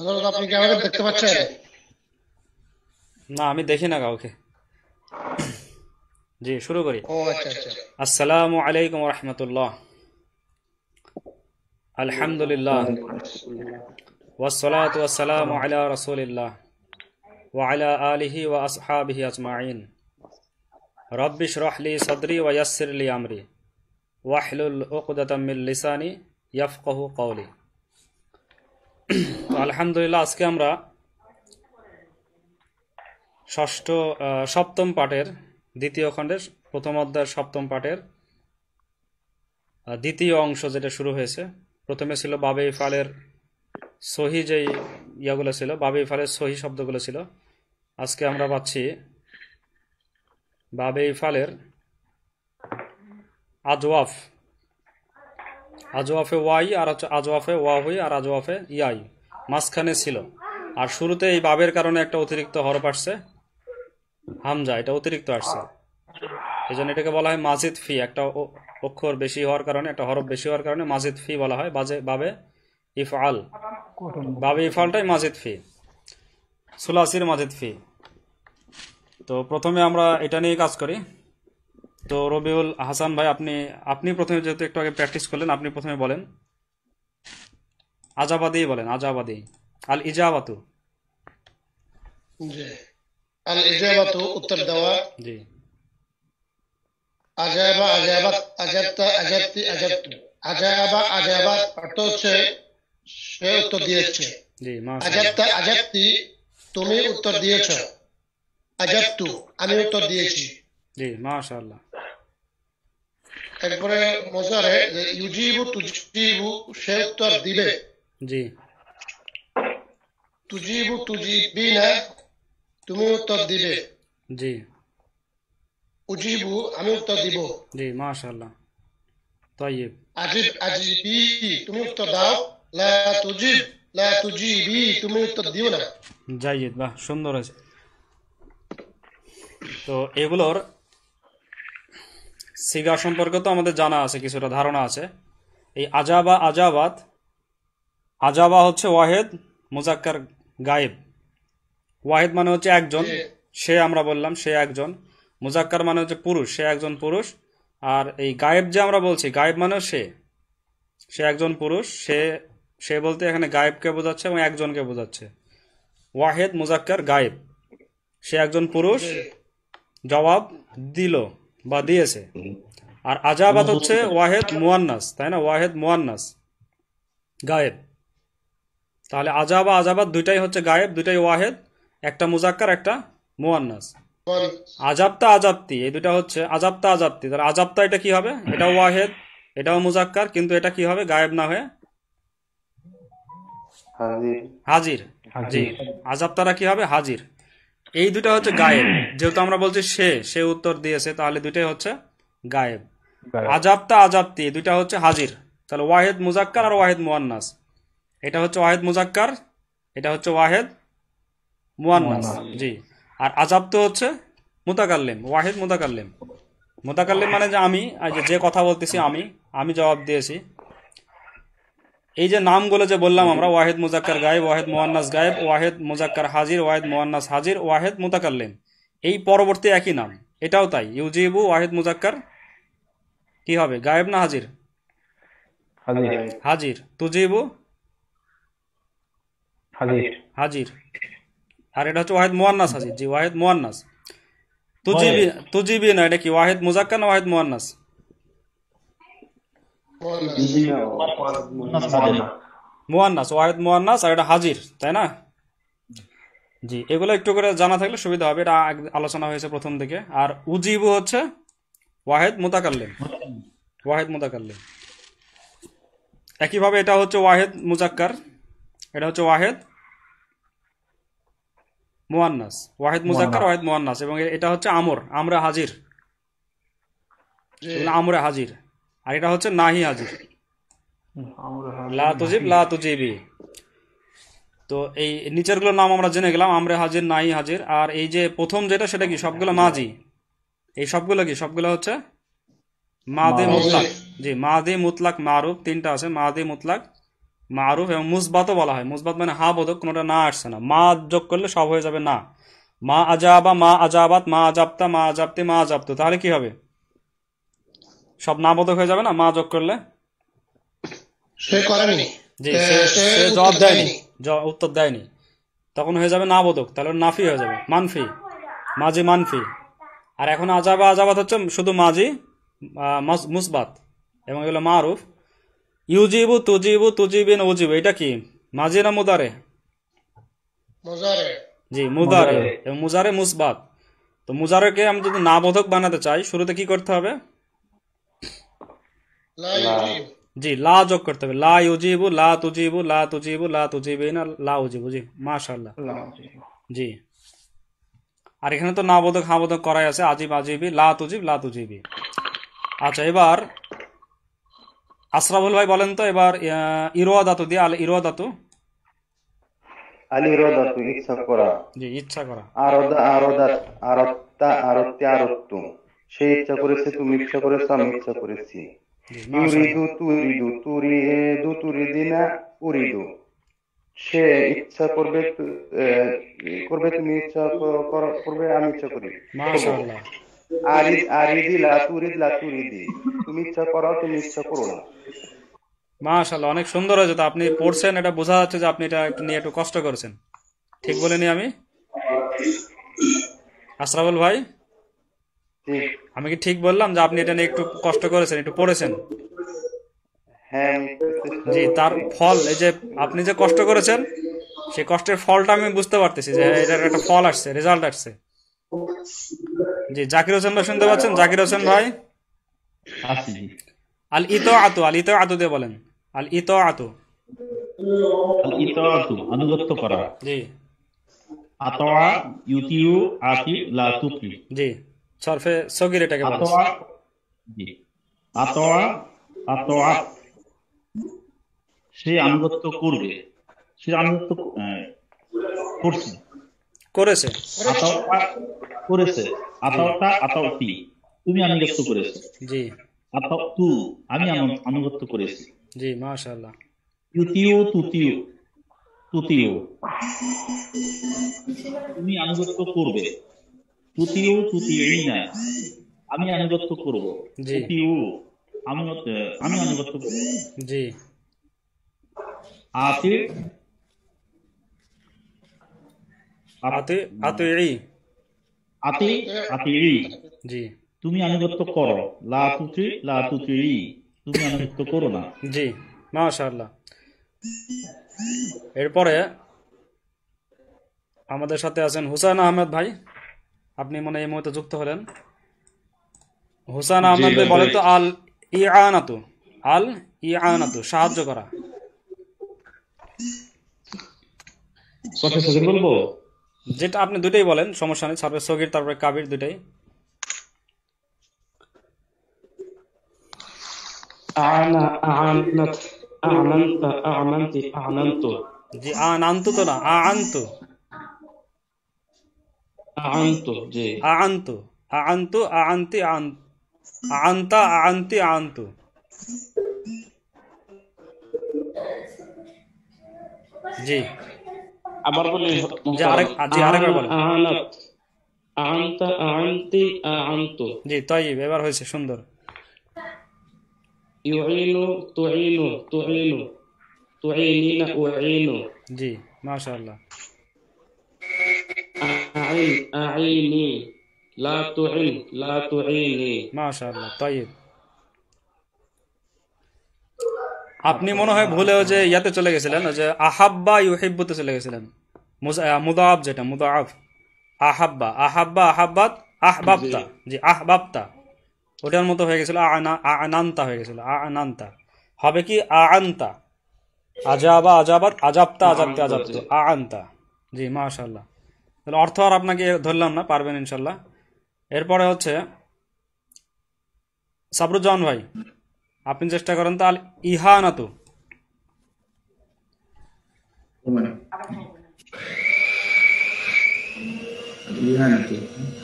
হযরত আপনি কি আমাকে দেখতে পাচ্ছেন? না, আমি দেখি না কাউকে। জি, শুরু করি। ও আচ্ছা আচ্ছা। আসসালামু আলাইকুম রহমতুল্লাহ। আলহামদুলিল্লাহ ওয়াসসালাতু ওয়াসসালামু আলা রাসূলিল্লাহ ওয়া আলা আলিহি ওয়া আসহাবিহি আজমাইন। রব্বি ইশরাহ লি সাদরি ওয়া ইয়াসসির লি আমরি ওয়াহলুল উকদাতাম মিন লিসানি ইয়াফকাহু কওলি। তো আলহামদুলিল্লাহ, আজকে আমরা সপ্তম পাঠের দ্বিতীয় খণ্ডের প্রথম অধ্যায়ের সপ্তম পাঠের দ্বিতীয় অংশ যেটা শুরু হয়েছে। প্রথমে ছিল বাবে ইফালের সহি, যেই ইয়াগুলো ছিল বাবে ইফালের সহি শব্দগুলো ছিল। আজকে আমরা পাচ্ছি বাবে ইফালের আজওয়াফ, আজওয়াফে ওয়াই আর হচ্ছে আজওয়াফে ওয়াহুই আর আজওয়াফে ইয়াই মাঝখানে ছিল। আর শুরুতে এই বাবের কারণে একটা অতিরিক্ত হরফ আসছে, হামজা, এটা অতিরিক্ত আসছে। এই জন্য এটাকে বলা হয় মাজিদ ফি। একটা অক্ষর বেশি হওয়ার কারণে, একটা হরফ বেশি হওয়ার কারণে মাজিদ ফি বলা হয়। বাবে ইফআল, বাবে ইফআলটাই মাজিদ ফি, সুলাসির মাজিদ ফি। তো প্রথমে আমরা এটা নিয়ে কাজ করি। তো রবিউল হাসান ভাই, আপনি আপনি প্রথমে, যেহেতু একটু আগে প্র্যাকটিস করলেন, আপনি প্রথমে বলেন। আজাবাদি বলেন, আজাবাদি। আল ইজাবাতু। জি। আল ইজাবাতু উত্তর দেওয়া। জি আজাবা আজাবাত, আজাবতা আজাবতি আজাবতু। আজাবা আজাবাত অর্থ হচ্ছে সে উত্তর দিয়েছে। জি, মাশাআল্লাহ। আজাবতা আজাবতি তুমি উত্তর দিয়েছো। আজাবতু আমি উত্তর দিয়েছি। জি, মাশাআল্লাহ। এরপরে মজারে যে ইউজিবু তুজিবু সে উত্তর দিবে। জি তুজিবু তুজিবিনা তুমি উত্তর দিবে। জি উজিবু আমি উত্তর দিব। জি, মাশাআল্লাহ। তাইয়্যিব। আজিব আজিবি তুমি উত্তর দাও। লা তুজিব লা তুজিবি তুমি উত্তর দিও না। জাইয়িদ, বাহ, সুন্দর হয়েছে। তো এগুলোর সিগা সম্পর্কে তো আমাদের জানা আছে, কিছুটা ধারণা আছে। এই আজাবা আজাবাত, আজাবা হচ্ছে ওয়াহেদ মুজাক্কার গায়েব। ওয়াহেদ মানে হচ্ছে একজন, জি সে আমরা বললাম সে একজন। মুজাক্কার মানে হচ্ছে পুরুষ, সে একজন পুরুষ। আর এই গায়েব যে আমরা বলছি, গায়েব মানে সে, সে একজন পুরুষ। সে সে বলতে এখানে গায়েবকে বোঝাচ্ছে এবং একজনকে বোঝাচ্ছে। ওয়াহেদ মুজাক্কার গায়েব, সে একজন পুরুষ, জি জবাব দিল বা দিয়েছে। আর আজাবাত হচ্ছে ওয়াহেদ মুয়ান্নাস, তাই না? ওয়াহেদ মুয়ান্নাস গায়েব। তাহলে আজাবা আজাবাত দুইটাই হচ্ছে গায়েব, দুইটাই ওয়াহেদ, একটা মুজাক্কার একটা মুয়ান্নাস। বল। আজাবতা আজাবতি, এই দুটা হচ্ছে আজাবতা আজাবতি। তাহলে আজাবতা এটা কি হবে? এটাও ওয়াহেদ, এটাও মুজাক্কার, কিন্তু এটা কি হবে? গায়েব না হয়ে হাজির। জি, আজাবতারা কি হবে? হাজির। এই দুটা হচ্ছে গায়েব। যেহেতু আমরা বলছি সে সে উত্তর দিয়েছে, তাহলে দুইটাই হচ্ছে গায়েব। আজাবতা আজাবতি এই দুইটা হচ্ছে হাজির। তাহলে ওয়াহেদ মুজাক্কার আর ওয়াহেদ মুয়ান্নাস। এটা হচ্ছে ওয়াহেদ মুজাক্কার, এটা হচ্ছে ওয়াহেদ মুয়ান্নাস। জি। আর আজাবত হচ্ছে মুতাকাল্লিম, ওয়াহেদ মুতাকাল্লিম। মুতাকাল্লিম মানে যে আমি, যে কথা বলতেছি, আমি আমি জবাব দিয়েছি। এই যে নামগুলো যে বললাম আমরা, ওয়াহেদ মুজাক্কার গায়েব, ওয়াহেদ মুয়ান্নাস গায়েব, ওয়াহেদ মুজাক্কার হাজির, ওয়াহেদ মুয়ান্নাস হাজির, ওয়াহেদ মুতাকাল্লিম, এই পরবর্তী একই নাম। এটাও তাই। ইউজিবু ওয়াহেদ মুজাক্কার কি হবে? গায়েব না হাজির? হাজির। তুজিবু হাজির। আর এটা হচ্ছে ওয়াহেদ মুয়ান্নাস হাজির। জি, ওয়াহেদ মুয়ান্নাস। তুজিবি, তুজিবি না, এটা কি ওয়াহেদ মুজাক্কার না ওয়াহেদ মুয়ান্নাস? মুয়ান্নাস। মুয়ান্নাস, ওয়াহেদ মুয়ান্নাস, আর এটা হাজির, তাই না? জি, এগুলো একটু করে জানা থাকলে সুবিধা হবে। এটা আলোচনা হয়েছে প্রথম দিকে। আর উজিবু হচ্ছে ওয়াহেদ মুতাকাল্লিম, ওয়াহেদ মুতাকাল্লিম। একইভাবে এটা হচ্ছে ওয়াহেদ মুজাক্কার, এটা হচ্ছে ওয়াহেদ মুয়ান্নাস। ওয়াহেদ মুজাক্কার, ওয়াহেদ মুয়ান্নাস। এবং এটা হচ্ছে আমর, আমরা হাজির, জি এগুলো আমরে হাজির। আর এটা হচ্ছে নাহি হাজির, লা তুজিব লা তুজিবি। তো এই নিচেরগুলোর নাম আমরা জেনে গেলাম, আমরে হাজির, নাহি হাজির। আর এই যে প্রথম যেটা, সেটা কি? সবগুলো মাজি। এই সবগুলো কি? সবগুলো হচ্ছে মাদে মুতলাক। জি, মাদে মুতলাক মারুফ। তিনটা আছে, মাদে মুতলাক মারুফ এবং মুসবাতও বলা হয়। মুসবাত মানে হা বোধক, কোনোটা না আসছে না, মা যোগ করলে সব হয়ে যাবে না। মা আজাবা, মা আজাবাত, মা আজাবতা, মা আজাবতি, মা আজাবতু, তাহলে কি হবে? সব না বোধক হয়ে যাবে না মা যোগ করলে। সে করেনি, জি, সে জবাব দেয়নি, উত্তর দেয়নি, তখন হয়ে যাবে না বোধক, তাহলে নাফি হয়ে যাবে, মানফি, মাজি মানফি। আর এখন আজাবা আজাবাত হচ্ছে শুধু মাজি মুসবাত, এবং এগুলো মারুফ। ইউজিবু তুজিবু তুজিবিন উজিবু, এটা কি মাজি না মুদারে? মুজারে। জি মুদারে, এবং মুজারে মুসবাত। তো মুজারেকে আমি যদি না বোধক বানাতে চাই, শুরুতে কি করতে হবে? লা ইউজিব। জি, লা যোগ করতে হবে, লা ইউজিবু, লা তুজিবু, লা তুজিবু, লা তুজিবিনা, লা উজিবু। জি মাশাআল্লাহ। জি, আর এখানে তো না বোধক হা বোধক করাই আছে, আজিব আজিবি, লা তুজিব লা তুজিবি। আচ্ছা, এবার আশরাফুল ভাই বলেন তো এবার ইরোয়া দাতু দিয়ে, আল ইরোয়া দাতু। আল ইরাদাতু ইচ্ছা করা, জি ইচ্ছা করা। আরাদা আরাদাত আরাত্তা আরাত্তি আরাত্তু, সে ইচ্ছা করেছে, তুমি ইচ্ছা করেছো, আমি ইচ্ছা করেছি। জি মাশাআল্লাহ। ইউরিদু তুরিদু তুরিদু তুরিদিনা উরিদু, সে ইচ্ছা করবে, করবে, তুমি ইচ্ছা করবে, আমি ইচ্ছা করি। মাশাআল্লাহ। আরিদ আরিদি লা তুরিদ লা তুরিদি, তুমি ইচ্ছা করো, তুমি ইচ্ছা করো না। মাশাআল্লাহ, অনেক সুন্দর হয়েছে। তো আপনি পড়ছেন, এটা বোঝা যাচ্ছে যে আপনি এটা নিয়ে একটু কষ্ট করেছেন। ঠিক বলিনি আমি আশরাফুল ভাই? ঠিক। আমি কি ঠিক বললাম যে আপনি এটা নিয়ে একটু কষ্ট করেছেন, একটু পড়েছেন? হ্যাঁ, আমি চেষ্টা জি, তার ফল, এই যে আপনি যে কষ্ট করেছেন, সেই কষ্টের ফলটা আমি বুঝতে পারতেছি যে এটার একটা ফল আসছে, রেজাল্ট আসছে। জি, জাকির হোসেন ভাই শুনতে পাচ্ছেন? জাকির হোসেন ভাই, আল ইতো আতু, আল ইতো আতু দিয়ে বলেন, আল ইতো আতু। আল ইতাআতু আনুগত্য করা, জি আতাআ ইউতিউ আতি লা তুতি, জি, সরফে সগির এটাকে বলে। আতাআ, জি, আতাআ আতাআ, সে আনুগত্য করবে, সে আনুগত্য করছে, করেছে। আতাআ করেছে, আতাআতা আতাউতি, তুমি আনুগত্য করেছো, জি আতাউতু, আমি আনুগত্য করেছি। জি মাশাআল্লাহ। ইউতিউ তুতিউ তুতিউ, তুমি আনুগত্য করবে, তুতিউ তুতিইনা, আমি আনুগত্য করব, জি তুতিউ, আমি আনুগত্য করব। জি আতি আতু আতুই, আতি আতি, জি তুমি আনুগত্য করো, লা তুতি লা তুতি, তুমি আনুগত্য করো না। জি মাশাআল্লাহ। এরপরে আমাদের সাথে আছেন হুসাইন আহমেদ ভাই, আপনি মনে হয় এই মুহূর্তে যুক্ত হলেন। হুসাইন আহমেদ ভাই বলেন তো আল ইয়ানাতু, আল ইয়ানাতু সাহায্য করা। বলবো, যেটা আপনি দুটাই বলেন, সমস্যা নেই, সার্ভে সগির তারপরে কাবির, দুটাই। أعانى أعانت أعلنت أعلنت أعلنت জি আনতু তো না, আনতু, أعنت جي আনতু, আনতু, আনতি, আনতা, আনতি, আনতু। জি আবার বলি জি আরেকবার বলেন। أعنت أعنت أعنت أعنت জি তাইব, এবার হয়েছে সুন্দর। يعين تعين تعين تعينين أعين জি মাশাআল্লাহ। أعين أعيني لا تعين لا تعيني মাশাআল্লাহ তাইব। আপনি মনে হয় ভুলেও যে ইয়াতে চলে গেছিলেন, ওই যে আহাব্বা ইউহিব্বুতে চলে গেছিলেন, মুদাআফ, যেটা মুদাআফ, আহাব্বা আহাব্বা আহাব্বাত আহবাবতা, জি আহবাবতা, ওটার মতো হয়ে গেছিল, আনান্তা হয়ে গেছিল, আনান্তা। হবে কি আনতা, আজাবা আজাবাত, আজাবতা আজাবতে আজাবতু, আনতা। জি মাশাআল্লাহ। তাহলে অর্থ আর আপনাকে ধরলাম না, পারবেন ইনশাল্লাহ। এরপরে হচ্ছে সাবরুজ্জামান ভাই, আপনি চেষ্টা করেন তো আল ইহানাতু।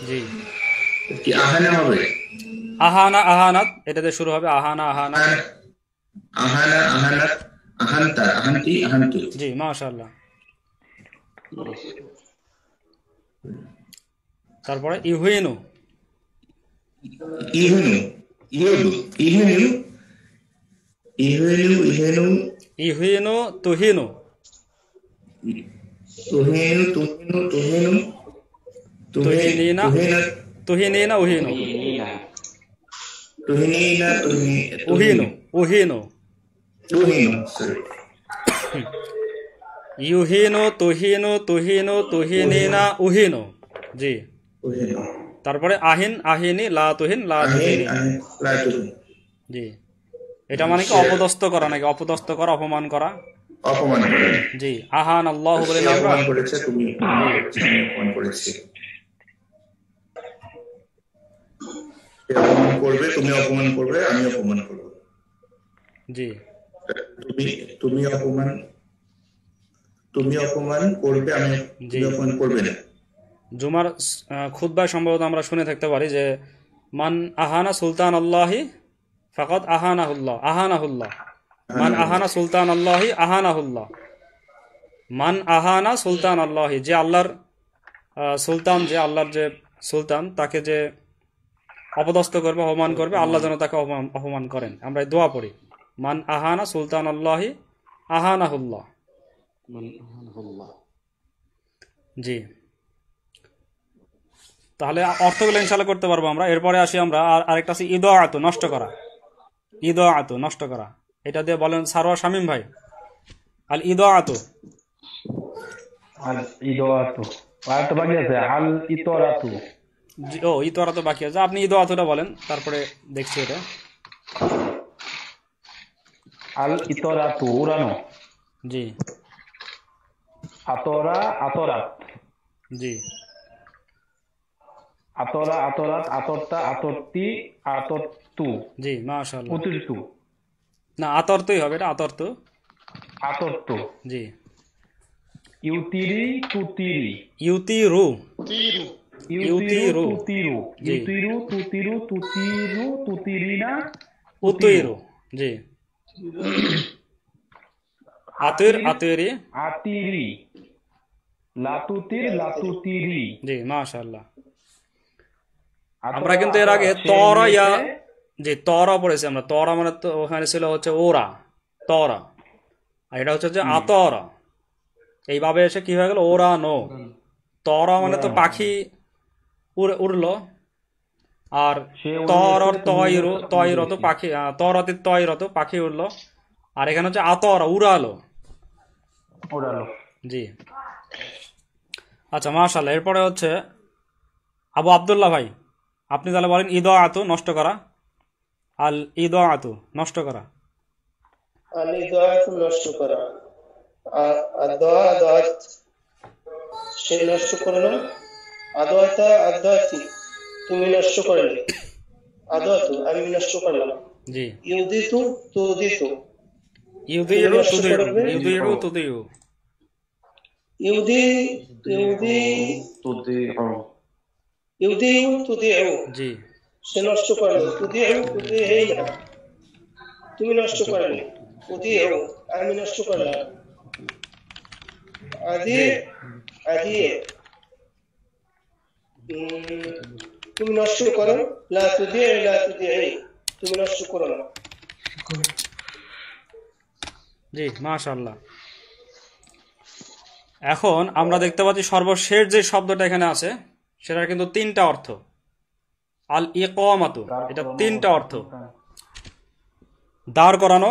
জি কি আহানা হবে? আহানা আহানাত, এটাতে শুরু হবে, আহানা আহানাত। আহানা আহানাত আহান্তা, আহান্তি, আহান্তু। জি মাশাআল্লাহ। তারপরে ইহুইনু, ইহুনু, ইহুদু, ইহুনু, ইহুনু, ইহুনু, ইহুইনু তুহিনু, তুহিনু, তুহিনু, তুহিনু, তুহিনিনা, তুহিনা, তুহিনিনা উহিনু, তুহিনিনা, উহিনু, উহিনু, তুহিনু, sorry, ইউহিনু তুহিনু, তুহিনু তুহিনিনা উহিনু। জি। তুহিনু, তারপরে আহিন, আহিনি, লা তুহিন, লা আহিন, তুহিনি। আহিন, লা তুহিন। জি। এটা মানে কি অপদস্থ করা নাকি? অপদস্থ করা, অপমান করা। অপমান করে। জি। আহান আল্লাহ বলে সে না আমরা। অপমান করেছে, তুমি আমি অপমান করেছি। সে অপমান করবে, তুমি অপমান করবে, আমি অপমান করব। জি। তুমি তুমি অপমান তুমি অপমান করবে, আমি তুমি অপমান করবে না। জুমার খুতবায় সম্ভবত আমরা শুনে থাকতে পারি যে মান আহানা সুলতান আল্লাহি ফাকাদ আহানাহুল্লাহ, আহানাহুল্লাহ। মান আহানা সুলতান আল্লাহি আহানাহুল্লাহ। মান আহানা সুলতান আল্লাহি, যে আল্লাহর সুলতান, যে আল্লাহর যে সুলতান, তাকে যে অপদস্থ করবে, অপমান করবে, আল্লাহ যেন তাকে অপমান করেন। আমরা এই দোয়া পড়ি, মান আহানা সুলতান আল্লাহি আহানাহুল্লাহ। জি। তাহলে অর্থগুলো ইনশাআল্লাহ করতে পারবো আমরা। এরপরে আসি আমরা আরেকটা আছে ইদাআত, নষ্ট করা। ইদাআত, নষ্ট করা। এটা দিয়ে বলেন সারোয়ার শামীম ভাই। আল ইদাআত, আল ইদাআতু, আর তো বাকি আছে আল ইতরাতু। ও ইতরাত বাকি আছে, আপনি ইদাআতটা বলেন, তারপরে দেখছি এটা। আল ইতরাতু, উড়ানো। জি। আতরা, আতরাত। জি। আতরা, আতরাত, আতরতা, আতরতি, আতরতু। জি মাশাআল্লাহ। অতিরিক্ত। না, আতরতুই হবে, এটা আতরতু। আতরতু। জি। ইউতিরি, তুতিরি। ইউতিরু, তিরু, ইউতিরু, তুতিরু। জি। ইউতিরু, তুতিরু, তুতিরু, তুতিরিনা, উতুইরু। জি। আতির, আতিরি। আতিরি। লাতুতির, লাতুতিরি। জি মাশাআল্লাহ। আতরা, আমরা কিন্তু এর আগে আতরা, সে তরা ইয়া, নিয়েছে। যে তরা পড়েছি আমরা। তরা মানে তো ওখানে ছিল হচ্ছে ওরা, তরা। আর এটা হচ্ছে যে আতরা। এইভাবে এসে কি হয়ে গেল, ওরানো। তরা মানে তো পাখি উড়লো, আর সে উড়ে তর এসে তুমি তয়রো, উড়ে তয়রত এসে। পাখি, তরাতে তয়রত পাখি উড়লো। আর এখানে হচ্ছে আতরা, উড়ালো। উড়ালো। জি। আচ্ছা মাশাআল্লাহ। এরপরে হচ্ছে আবু আব্দুল্লাহ ভাই, আপনি তাহলে বলেন ইদাআতু, নষ্ট করা। আল ইদাআতু, নষ্ট করা। আল ইদাআতু, নষ্ট করা। আদাআত, সে নষ্ট করলো। আদাআতা, আদাআতি, তুমি নষ্ট করলে। আদাআতু, আমি নষ্ট করলাম। জি। ইউদিতু, তুদিতু, ইউদিউ নষ্ট তুদিউ, করবে। ইউদিউ তুদিউ। ইউদি, ইউদি, ইউদিউ, তুদিউ, জি। সে নষ্ট করলো। তুদিউ, তুদিইনা, তুমি নষ্ট করলে। তুদিউ, আমি নষ্ট করলাম। আদি, আদিয়ে, তুমি নষ্ট করো। লা তুদিউ, লা তুদিই, তুমি নষ্ট করো না। জি মাশাআল্লাহ। এখন আমরা দেখতে পাচ্ছি সর্বশেষ যে শব্দটা এখানে আছে সেটার কিন্তু তিনটা অর্থ। আল ইকামাতু, এটা তিনটা অর্থ। দাঁড় করানো,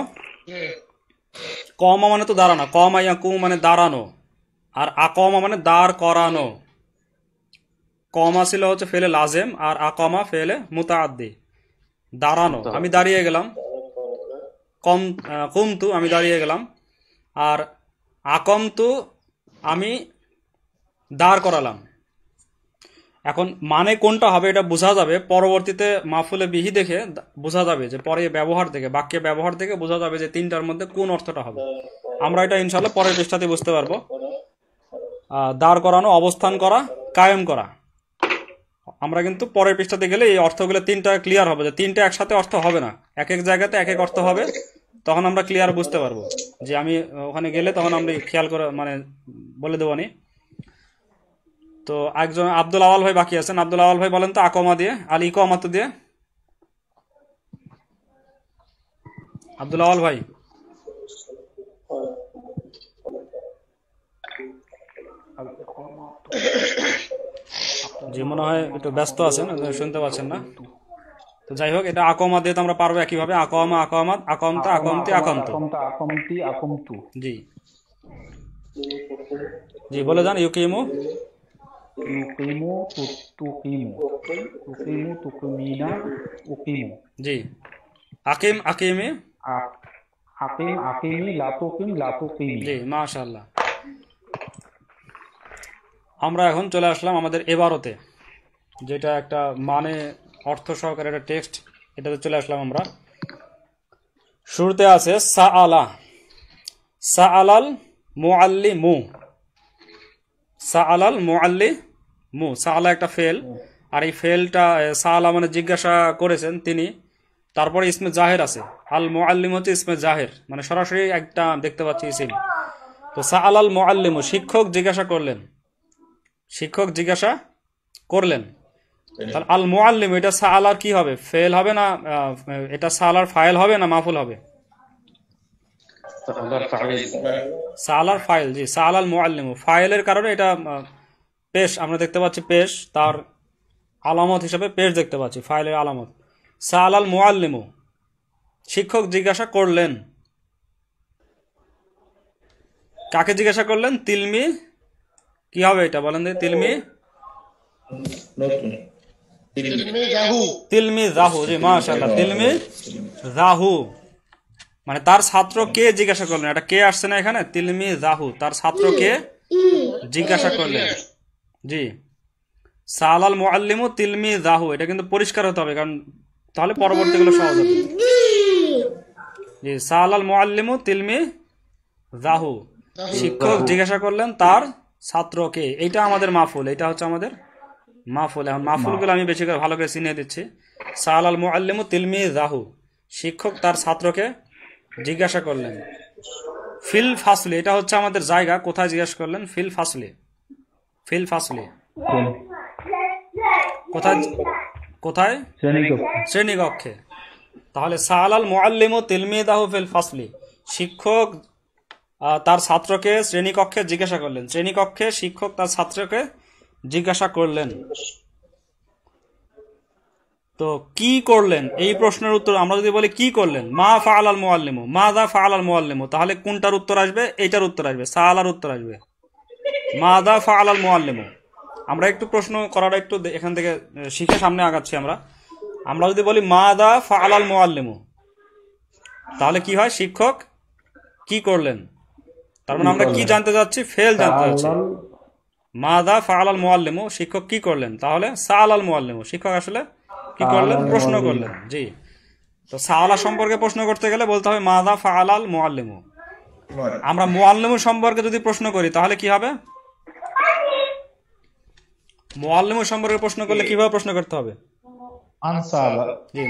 কমা মানে তো দাঁড়ানো, কমা ইয়াকু মানে দাঁড়ানো, আর আকমা মানে দাঁড় করানো। কমা ছিল হচ্ছে ফেলে লাজেম, আর আকমা ফেলে মুতাআদ্দি, দাঁড়ানো। আমি দাঁড়িয়ে গেলাম, কুমতু, আমি দাঁড়িয়ে গেলাম। আর আকমতু, আমি দাঁড় করালাম। এখন মানে কোনটা হবে এটা বোঝা যাবে পরবর্তীতে মাফুলে বিহি দেখে, বোঝা যাবে যে পরে ব্যবহার থেকে, বাক্যে ব্যবহার থেকে বোঝা যাবে যে তিনটার মধ্যে কোন অর্থটা হবে। আমরা এটা ইনশাল্লাহ পরের পৃষ্ঠাতে বুঝতে পারবো। দাঁড় করানো, অবস্থান করা, কায়েম করা। আমরা কিন্তু পরের পৃষ্ঠাতে গেলে এই অর্থগুলো তিনটা ক্লিয়ার হবে, যে তিনটা একসাথে অর্থ হবে না, এক এক জায়গাতে এক এক অর্থ হবে। তখন আমরা ক্লিয়ার বুঝতে পারবো যে আমি ওখানে গেলে তখন আমরা খেয়াল করে মানে বলে দেবো নি। তো একজন আব্দুল আওয়াল ভাই বাকি আছেন, আব্দুল আওয়াল ভাই বলেন তো আকমা দিয়ে, আল ইকমাত দিয়ে। আব্দুল আওয়াল ভাই জি মনে হয় একটু ব্যস্ত আছেন, শুনতে পাচ্ছেন না। তো যাই হোক, এটা আকমা দিয়ে তো আমরা পারবো একইভাবে, আকমা আকামাত আকমতা আকমতি আকন্ত। জি জি বলে যান। ইউকিমু জি। আকিম আকিমি জি মাশাআল্লাহ। আমরা এখন চলে আসলাম আমাদের এবারতে, যেটা একটা মানে অর্থ সহকারে একটা টেক্সট, এটাতে চলে আসলাম আমরা। শুরুতে আছে সাআলা, সাআলাল মুআল্লিমু, সাআলাল মুআল্লিমু। সাআলা একটা ফেল, আর এই ফেলটা সাআলা মানে জিজ্ঞাসা করেছেন তিনি, তারপরে ইসমে জাহের আছে। আল মুআল্লিম হচ্ছে ইসমে জাহের, মানে সরাসরি একটা দেখতে পাচ্ছি ইসিম। তো সাআলাল মুআল্লিমু, শিক্ষক জিজ্ঞাসা করলেন, শিক্ষক জিজ্ঞাসা করলেন। তাহলে আল মুআল্লিম এটা সাআলার কি হবে? ফেল হবে না, এটা সাআলার ফাইল হবে না মাফুল হবে? সাআলার ফাইল। জি, সাআলাল মুআল্লিমু ফাইলের কারণে এটা পেশ, আমরা দেখতে পাচ্ছি পেশ, তার আলামত হিসেবে পেশ দেখতে পাচ্ছি, ফাইলের আলামত। সাআলাল মুআল্লিমু, শিক্ষক জিজ্ঞাসা করলেন। কাকে জিজ্ঞাসা করলেন? তিলমি, কি হবে এটা বলেন? তিলমি তিলমি জাহু। জি মাশাআল্লাহ, তিলমি জাহু মানে তার ছাত্র কে জিজ্ঞাসা করলেন। এটা কে আসছে না এখানে? তিলমি জাহু, তার ছাত্র কে জিজ্ঞাসা করলেন। জি, সাআলাল মুআল্লিমু তিলমি জাহু, এটা কিন্তু পরিষ্কার হতে হবে, কারণ তাহলে পরবর্তীগুলো সহজ হবে। জি, সাআলাল মুআল্লিমু তিলমি জাহু, শিক্ষক জিজ্ঞাসা করলেন তার ছাত্রকে। এইটা আমাদের মাফুল, এটা হচ্ছে আমাদের মাফুল। এখন মাফুলগুলো আমি বেশি করে ভালো করে চিনিয়ে দিচ্ছি। সাআলাল মুআল্লিমু তিলমি জাহু, শিক্ষক তার ছাত্রকে জিজ্ঞাসা করলেন। ফিল ফাসলি, এটা হচ্ছে আমাদের জায়গা, কোথায় জিজ্ঞাসা করলেন? ফিল ফাসলি, ফিল ফাসলি কোথায়? কোথায়? শ্রেণীকক্ষে। তাহলে সাআলাল মুআল্লিমু তিলমিদাহু ফিল ফাসলি, শিক্ষক তার ছাত্রকে শ্রেণীকক্ষে জিজ্ঞাসা করলেন। শ্রেণীকক্ষে শিক্ষক তার ছাত্রকে জিজ্ঞাসা করলেন। তো কি করলেন, এই প্রশ্নের উত্তর আমরা যদি বলি কি করলেন, মা ফাআলাল মুআল্লিমু, মাযা ফাআলাল মুআল্লিমু, তাহলে কোনটার উত্তর আসবে? এইটার উত্তর আসবে, সাআলার উত্তর আসবে, মাযা ফাআলাল মুআল্লিমু। আমরা একটু প্রশ্ন করাটা একটু এখান থেকে শিখে সামনে আগাচ্ছি। আমরা যদি বলি মাযা ফাআলাল মুআল্লিমু, তাহলে কি হয়? শিক্ষক কি করলেন, তার মানে আমরা কি জানতে যাচ্ছি? ফেল জানতে যাচ্ছি। মাযা ফাআলাল মুআল্লিমু, শিক্ষক কি করলেন, তাহলে সাআলাল মুআল্লিমু, শিক্ষক আসলে কি করলেন? প্রশ্ন করলেন। জি, তো সাআলা সম্পর্কে প্রশ্ন করতে গেলে বলতে হবে মাযা ফাআলাল মুআল্লিমু। আমরা মুআল্লিমু সম্পর্কে যদি প্রশ্ন করি তাহলে কি হবে? মুআল্লিমু সম্পর্কে প্রশ্ন করলে কিভাবে প্রশ্ন করতে হবে? জি,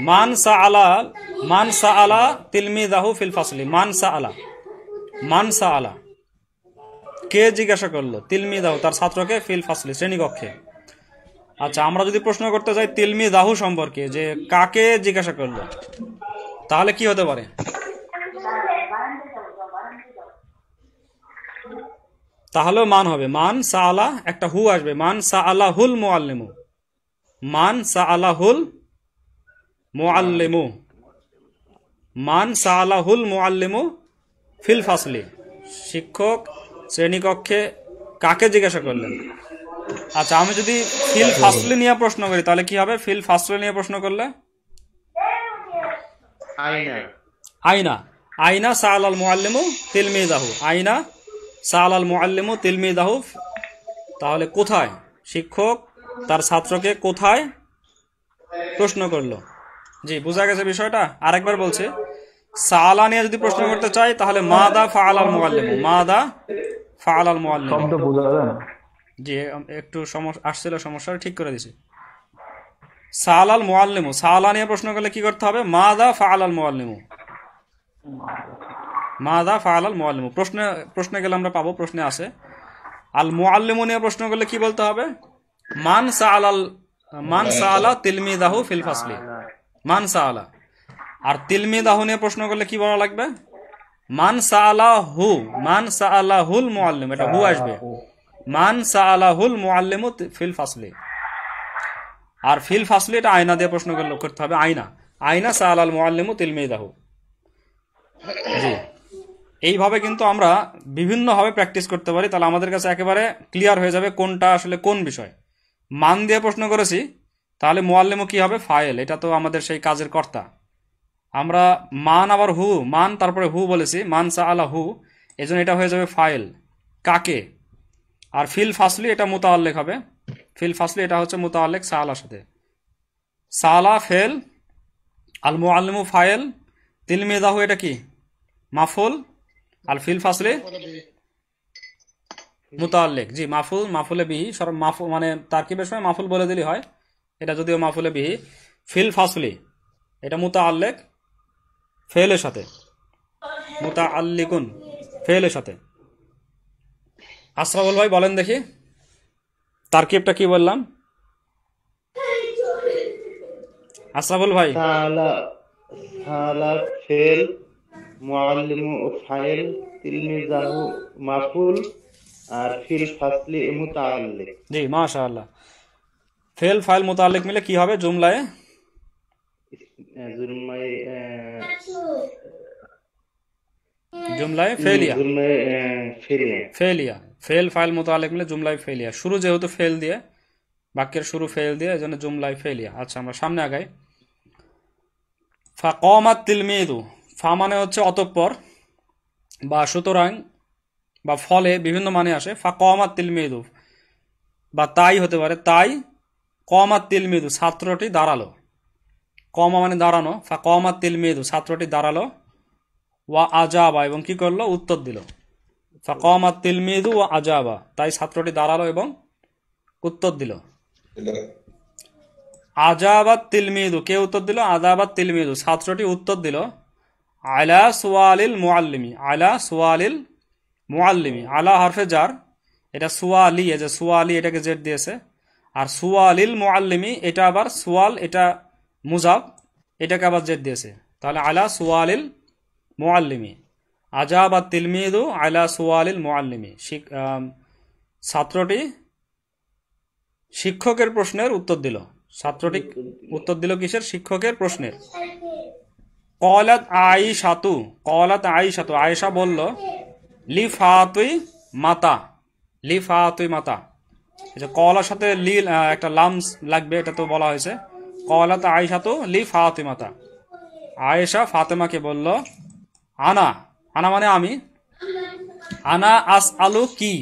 মান সাআলা তিলমিযাহু ফিল ফাসলি, মান সাআলা কে জিজ্ঞাসা করলো? তিলমিযাহু তার ছাত্রকে, ফিল ফাসলি শ্রেণীকক্ষে। আচ্ছা, আমরা যদি প্রশ্ন করতে যাই তিলমিযাহু সম্পর্কে, যে কাকে জিজ্ঞাসা করলো, তাহলে কি হতে পারে? তাহলেও মান হবে, মান সাআলা একটা হু আসবে, মান সাআলাহুল মুআল্লিমু, মান সাআলাহুল মুআল্লিমু, মান সাআলাহুল মুআল্লিমু ফিল ফাসলি, শিক্ষক শ্রেণীকক্ষে কাকে জিজ্ঞাসা করলেন। আচ্ছা, আমি যদি ফিল ফাসলি নিয়ে প্রশ্ন করি তাহলে কি হবে? ফিল ফাসলি নিয়ে প্রশ্ন করলে আইনা সাআলাল মুআল্লিমু তিলমিযাহু, আইনা সাআলাল মুআল্লিমু তিলমিযাহু, তাহলে কোথায়? শিক্ষক তার ছাত্রকে কোথায় প্রশ্ন করলো। জি, বোঝা গেছে বিষয়টা? আরেকবার বলছি, সাআলা নিয়ে যদি প্রশ্ন করতে চাই তাহলে মাযা ফাআলাল মুআল্লিমু, মাযা ফাআলাল মুআল্লিমু। শব্দ বোঝা যায় না? জি, একটু সমস্যা আসছিল, সমস্যাটা ঠিক করে দিছি। সাআলাল মুআল্লিমু, সাআলা নিয়ে প্রশ্ন করলে কি করতে হবে? মাযা ফাআলাল মুআল্লিমু, মাদা ফাআলাল মুআল্লিমু। প্রশ্নে গেলে আমরা পাবো, প্রশ্নে আসে আল মুআল্লিমু নিয়ে প্রশ্ন করলে কি বলতে হবে? মান সাআলা তিলমিদাহু ফিল ফাসলি, মান সাআলা। আর তিলমিদাহু নিয়ে প্রশ্ন করলে কি বলা লাগবে? মান সাআলাহুল মুআল্লিম, এটা হু আসবে। মান সাআলাহুল মুআল্লিমু ফিল ফাসলি। আর ফিল ফাসলি এটা আয়না দিয়ে প্রশ্ন করতে হবে, আয়না সাআলাল মুআল্লিমু তিলমিদাহু। জি, এইভাবে কিন্তু আমরা বিভিন্নভাবে প্র্যাকটিস করতে পারি, তাহলে আমাদের কাছে একেবারে ক্লিয়ার হয়ে যাবে কোনটা আসলে কোন বিষয়। মান দিয়ে প্রশ্ন করেছি, তাহলে মুআল্লিমু কি হবে? ফাইল, এটা তো আমাদের সেই কাজের কর্তা। আমরা মান আবার হু, মান তারপরে হু বলেছি, মান সাআলা হু, এজন্য এটা হয়ে যাবে ফাইল, কাকে। আর ফিল ফাসলি এটা মুতাআল্লিক হবে, ফিল ফাসলি এটা হচ্ছে মুতাআল্লিক সাআলার সাথে। সাআলা ফেল, আল মুআল্লিমু ফাইল, তিলমিদাহু এটা কি? মাফুল, আল ফিল ফাসলি মুতাআল্লিক। জি, মাফুলে বিহি, মানে তারকিবের সময় মাফুল বলে দিলি হয়, এটা যদিও মাফুলে বিহি। ফিল ফাসলি এটা মুতাআল্লিক ফেলের সাথে, মুতাআল্লিকুন ফেলের সাথে। আশরাফুল ভাই বলেন দেখি তারকিবটা কি বললাম? আশরাফুল ভাই। সাআলা ফেল, মুআল্লিমু ফাইল, তিলমিজাহু মাফুল, আর ফিল ফাসলি মুতাআল্লিক। জি, মাশাআল্লাহ। ফেল ফাইল মুতাআল্লিক মিলে কি হবে জুমলায়? জুমলায় ফেলিয়া। ফেল ফাইল মুতাআল্লিক মিলে জুমলায় ফেলিয়া। শুরু যেহেতু ফেল দিয়ে, বাক্যের শুরু ফেল দিয়ে, এজন্য জুমলায় ফেলিয়া। আচ্ছা, আমরা সামনে আগাই। ফাকামাত তিলমিদু, ফা মানে হচ্ছে অতঃপর বা সুতরাং বা ফলে, বিভিন্ন মানে আসে। ফাকামাত তিলমিদু বা তাই হতে পারে, তাই কামাত তিলমিদু ছাত্রটি দাঁড়ালো। কমা মানে দাঁড়ানো, ফাকামাত তিলমিদু ছাত্রটি দাঁড়ালো, ওয়া আজাবা এবং কি করলো? উত্তর দিল। ফাকামাত তিলমিদু ওয়া আজাবা, তাই ছাত্রটি দাঁড়ালো এবং উত্তর দিল। আজাবাত তিলমিদু, কে উত্তর দিল? আজাবাত তিলমিদু, ছাত্রটি উত্তর দিল। আলা সুয়ালিল মুআল্লিমি, আলা সুয়ালিল মুআল্লিমি, আলা হরফে জার, এটা সুয়ালি, এই যে সুয়ালি এটাকে জেড দিয়েছে। আর সুয়ালিল মুআল্লিমি এটা আবার সুয়াল, এটা মুজাব, এটাকে আবার জেড দিয়েছে, তাহলে আলা সুয়ালিল মুআল্লিমি। আজাবাত তিলমিদু আলা সুয়ালিল মুআল্লিমি, ছাত্রটি শিক্ষকের প্রশ্নের উত্তর দিল। ছাত্রটি উত্তর দিল কিসের? শিক্ষকের প্রশ্নের। ক্বালাত আয়েশাতু, ক্বালাত আয়েশাতু, আয়েশা বলল, লি ফাতুই মাতা, লি ফাতুই মাতা। এটা ক্বালার সাথে লি একটা লাম লাগবে, এটা তো বলা হয়েছে। ক্বালাত আয়েশাতু লি ফাতিমাতা, আয়েশা ফাতেমাকে বলল, আনা, আনা মানে আমি, আনা আসআলু কি,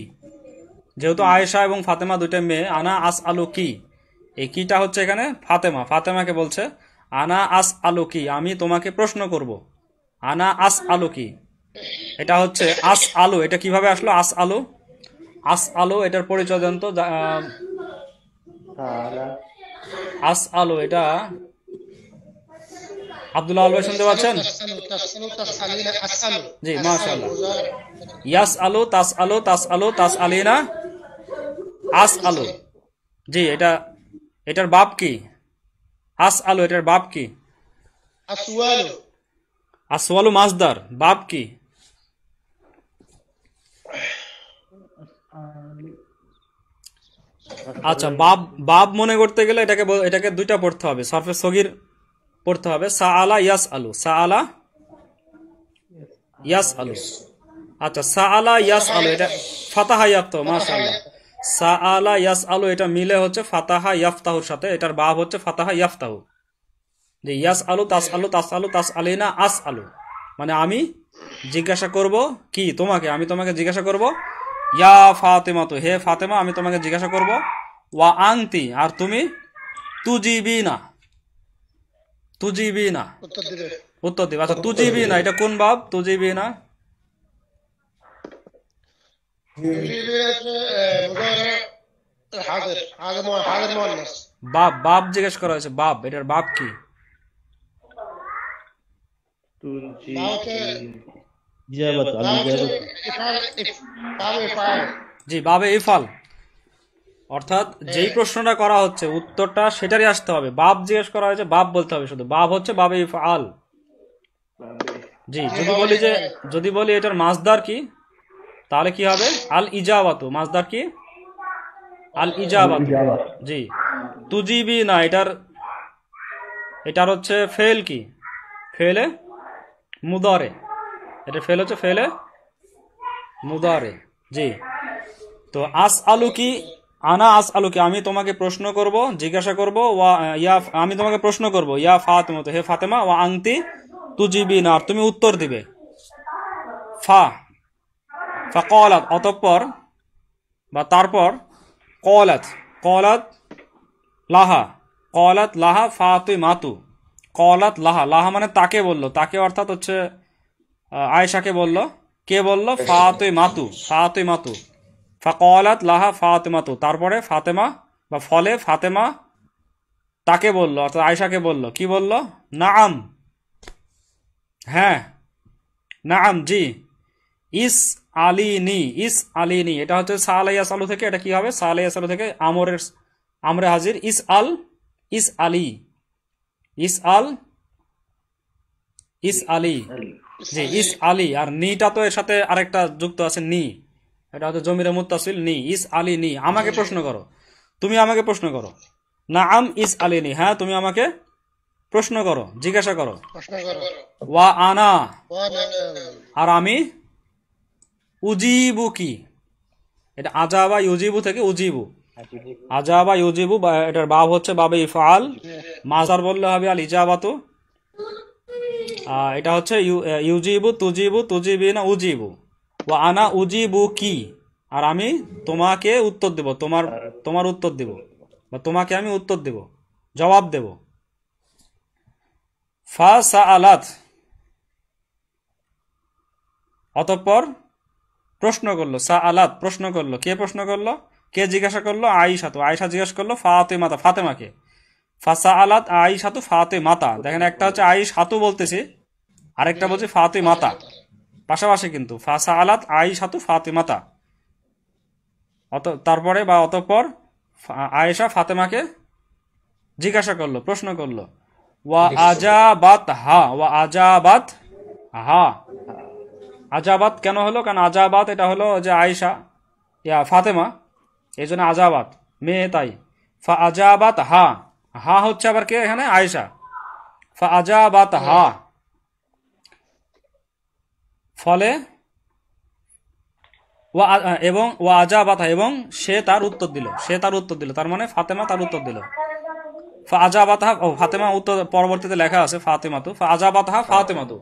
যেহেতু আয়েশা এবং ফাতেমা দুইটা মেয়ে, আনা আসআলু কি, এই কিটা হচ্ছে এখানে ফাতেমা, ফাতেমাকে বলছে আনা আসআলু কি, আমি তোমাকে প্রশ্ন করব। আনা আসআলু কি, এটা হচ্ছে আসআলু, এটা কিভাবে আসলো? আসআলু, আসআলু এটার পরিচয় দেন তো। আসআলু এটা আব্দুল্লাহ আল ভাই শুনতে পাচ্ছেন? জি, মাশাআল্লাহ। ইয়াসআলু, তাসআলু, তাসআলু, তাসআলিনা, আসআলু। জি, এটার বাপ কি? আসআলু এটার বাপ কি? আসওয়ালু, আসওয়ালু মাসদার, বাপ কি? আচ্ছা, বাব মনে করতে গেলে এটাকে দুইটা পড়তে হবে, সরফে সগীর পড়তে হবে। সাআলা ইয়াসআলু, সাআলা ইয়াসআলু। আচ্ছা, সাআলা ইয়াসআলু এটা ফাতাহা ইয়াফতাহু, মাশাআল্লাহ। সাআলা ইয়াসআলু এটা মিলে হচ্ছে ফাতাহা ইয়াফতাহুর সাথে, এটার বাব হচ্ছে ফাতাহা ইয়াফতাহু। যে ইয়াসআলু, তাসআলু, তাসআলু, তাসআলিনা, আসআলু মানে আমি জিজ্ঞাসা করব কি তোমাকে, আমি তোমাকে জিজ্ঞাসা করব। ইয়া ফাতেমা, তো হে ফাতেমা আমি তোমাকে জিজ্ঞাসা করব। ওয়া আনতি আর তুমি, তুজিবিনা, তুজিবিনা উত্তর দিবে। আচ্ছা, তুজিবিনা এটা কোন বাব? তুজিবিনা বাব জিজ্ঞেস করা হয়েছে, বাব, এটার বাব কি? তুজি বা হচ্ছে ইজাবাত আল বা হচ্ছে ইজাবাত বাবে ইফআল। জি, বাবে ইফাল, অর্থাৎ যেই প্রশ্নটা করা হচ্ছে উত্তরটা সেটারই আসতে হবে। বাব জিজ্ঞেস করা হয়েছে, বাব বলতে হবে শুধু। বাব হচ্ছে বাবে ইফআল। জি, যদি বলি এটার মাসদার কি, তাহলে কি হবে? আল ইজাবাতু। মাসদার কি? আল ইজাবাতু। জি। তুজিবি না, এটার হচ্ছে ফেল কি? ফেলে মুদারে। এটা ফেল হচ্ছে ফেলে মুদারে। জি। তো আস আলু কি, আনা আস আলু কি, আমি তোমাকে প্রশ্ন করব, জিজ্ঞাসা করব, আমি তোমাকে প্রশ্ন করব, ইয়া ফাতেমা, তো হে ফাতেমা, ওয়া আংতি তুজিবি না, তুমি উত্তর দিবে। ফাকালাত, অতঃপর বা তারপর, কলাত লাহা ফাতিমাতু। কলাত লাহা, লাহা মানে তাকে বললো, তাকে অর্থাৎ হচ্ছে আয়েশাকে বললো। কে বললো? ফাতিমাতু। ফাকালাত লাহা ফাতিমাতু, তারপরে ফাতেমা বা ফলে ফাতেমা তাকে বললো, অর্থাৎ আয়েশাকে বললো। কি বললো? নাআম, হ্যাঁ, নাআম, জি। ইস আলিনি, এটা হচ্ছে সালাইয়া সালু থেকে, এটা কি হবে? সালাইয়া সালু থেকে আমরে হাজির, ইস আলি, জি, ইস আলি। আর নিটা তো এর সাথে আরেকটা যুক্ত আছে, নি, এটা হচ্ছে জমিরে মুত্তাসিল, নি। ইস আলি নি, আমাকে প্রশ্ন করো, তুমি আমাকে প্রশ্ন করো। নাআম ইস আলিনি, হ্যাঁ, তুমি আমাকে প্রশ্ন করো, জিজ্ঞাসা করো। প্রশ্ন করো। ওয়া আনা, ওয়া আর আমি, উজিবু কি, এটা আজাবা ইউজিবু থেকে উজিবু, আজাবা ইউজিবু, এটার বাব হচ্ছে বাবে ইফআল। মাজার বললে হবে আল ইজাবাতু। এটা হচ্ছে ইউজিবু, তুজিবিনা, উজিবু। ওয়া আনা উজিবু কি, আর আমি তোমাকে উত্তর দেব, তোমার উত্তর দেব, বা তোমাকে আমি উত্তর দেব, জবাব দেব। ফাসাআলাত, অতঃপর প্রশ্ন করলো। সাআলাত, প্রশ্ন করলো। কে প্রশ্ন করলো? কে জিজ্ঞাসা করলো? আয়েশা জিজ্ঞাসা করলো ফাতেমাকে। ফাসাআলাত আয়েশাতু ফাতেমাতা। দেখেন, একটা হচ্ছে আয়েশাতু বলতেছি, আরেকটা বলছে ফাতেমাতা, পাশাপাশি কিন্তু। ফাসাআলাত আয়েশাতু ফাতেমাতা, তারপরে বা অতঃপর আয়েশা ফাতেমাকে জিজ্ঞাসা করলো, প্রশ্ন করলো। ওয়া আজাবাত হা, আজাবাত কেন হলো? কারণ আজাবাত এটা হলো যে আয়েশা, ফাতেমা, এই জন্য আজাবাত, মেয়ে, তাই। ফা আজাবাত হা হচ্ছে আবার কে এখানে? আয়েশা। ফা আজাবাত হা, ফলে এবং ওয়া আজাবাত, এবং সে তার উত্তর দিল, তার মানে ফাতেমা তার উত্তর দিল। ফা আজাবাত হা, ফাতেমা উত্তর পরবর্তীতে লেখা আছে ফাতেমাতু। ফা আজাবাত হা ফাতেমাতু,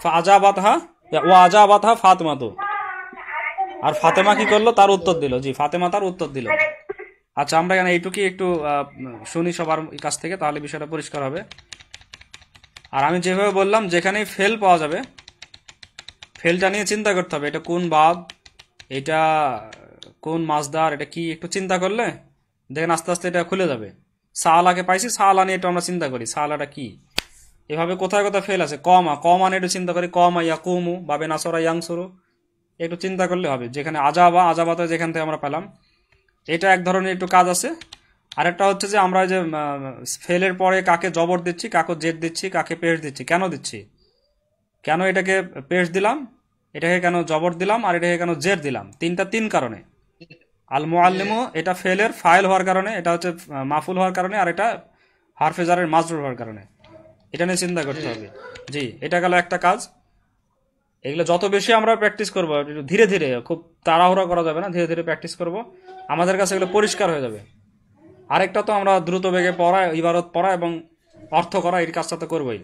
ফা আজাবাত হা ওয়া আজাবাত হা ফাতেমাতু, আর ফাতেমা কি করলো? তার উত্তর দিল। জি, ফাতেমা তার উত্তর দিল। আচ্ছা, আমরা এখানে এইটুকুই একটু শুনি সবার কাছ থেকে, তাহলে বিষয়টা পরিষ্কার হবে। আর আমি যেভাবে বললাম, যেখানেই ফেল পাওয়া যাবে, ফেলটা নিয়ে চিন্তা করতে হবে, এটা কোন বাব, এটা কোন মাসদার, এটা কি, একটু চিন্তা করলে দেখেন আস্তে আস্তে এটা খুলে যাবে। সালাকে পাইছি, সালা নিয়ে একটু আমরা চিন্তা করি, সালাটা কি। এভাবে কোথায় কোথায় ফেল আছে, কমা নিয়ে একটু চিন্তা করি, কমা ইয়াকুমু, বাবে নাসরা ইয়াংসুরু, একটু চিন্তা করলে হবে। যেখানে আজাবাতে যেখান থেকে আমরা পেলাম, এটা এক ধরনের একটু কাজ আছে। আরেকটা হচ্ছে যে আমরা যে ফেলের পরে কাকে জবর দিচ্ছি, কাকে জেদ দিচ্ছি, কাকে পেশ দিচ্ছি, কেন দিচ্ছি, কেন এটাকে পেশ দিলাম, এটাকে কেন জবর দিলাম, আর এটাকে কেন জের দিলাম, তিন কারণে। আল মুআল্লিমু, এটা ফেলের ফাইল হওয়ার কারণে, এটা হচ্ছে মাফুল হওয়ার কারণে, আর এটা হারফে জারের মাজরুর হওয়ার কারণে। এটা নিয়ে চিন্তা করতে হবে। জি, এটা গেল একটা কাজ। এগুলো যত বেশি আমরা প্র্যাকটিস করবো, ধীরে ধীরে, খুব তাড়াহুড়া করা যাবে না, ধীরে ধীরে প্র্যাকটিস করব, আমাদের কাছে এগুলো পরিষ্কার হয়ে যাবে। আরেকটা তো আমরা দ্রুত বেগে পড়া, ইবারত পড়া এবং অর্থ করা, এই কাজটা তো করবোই।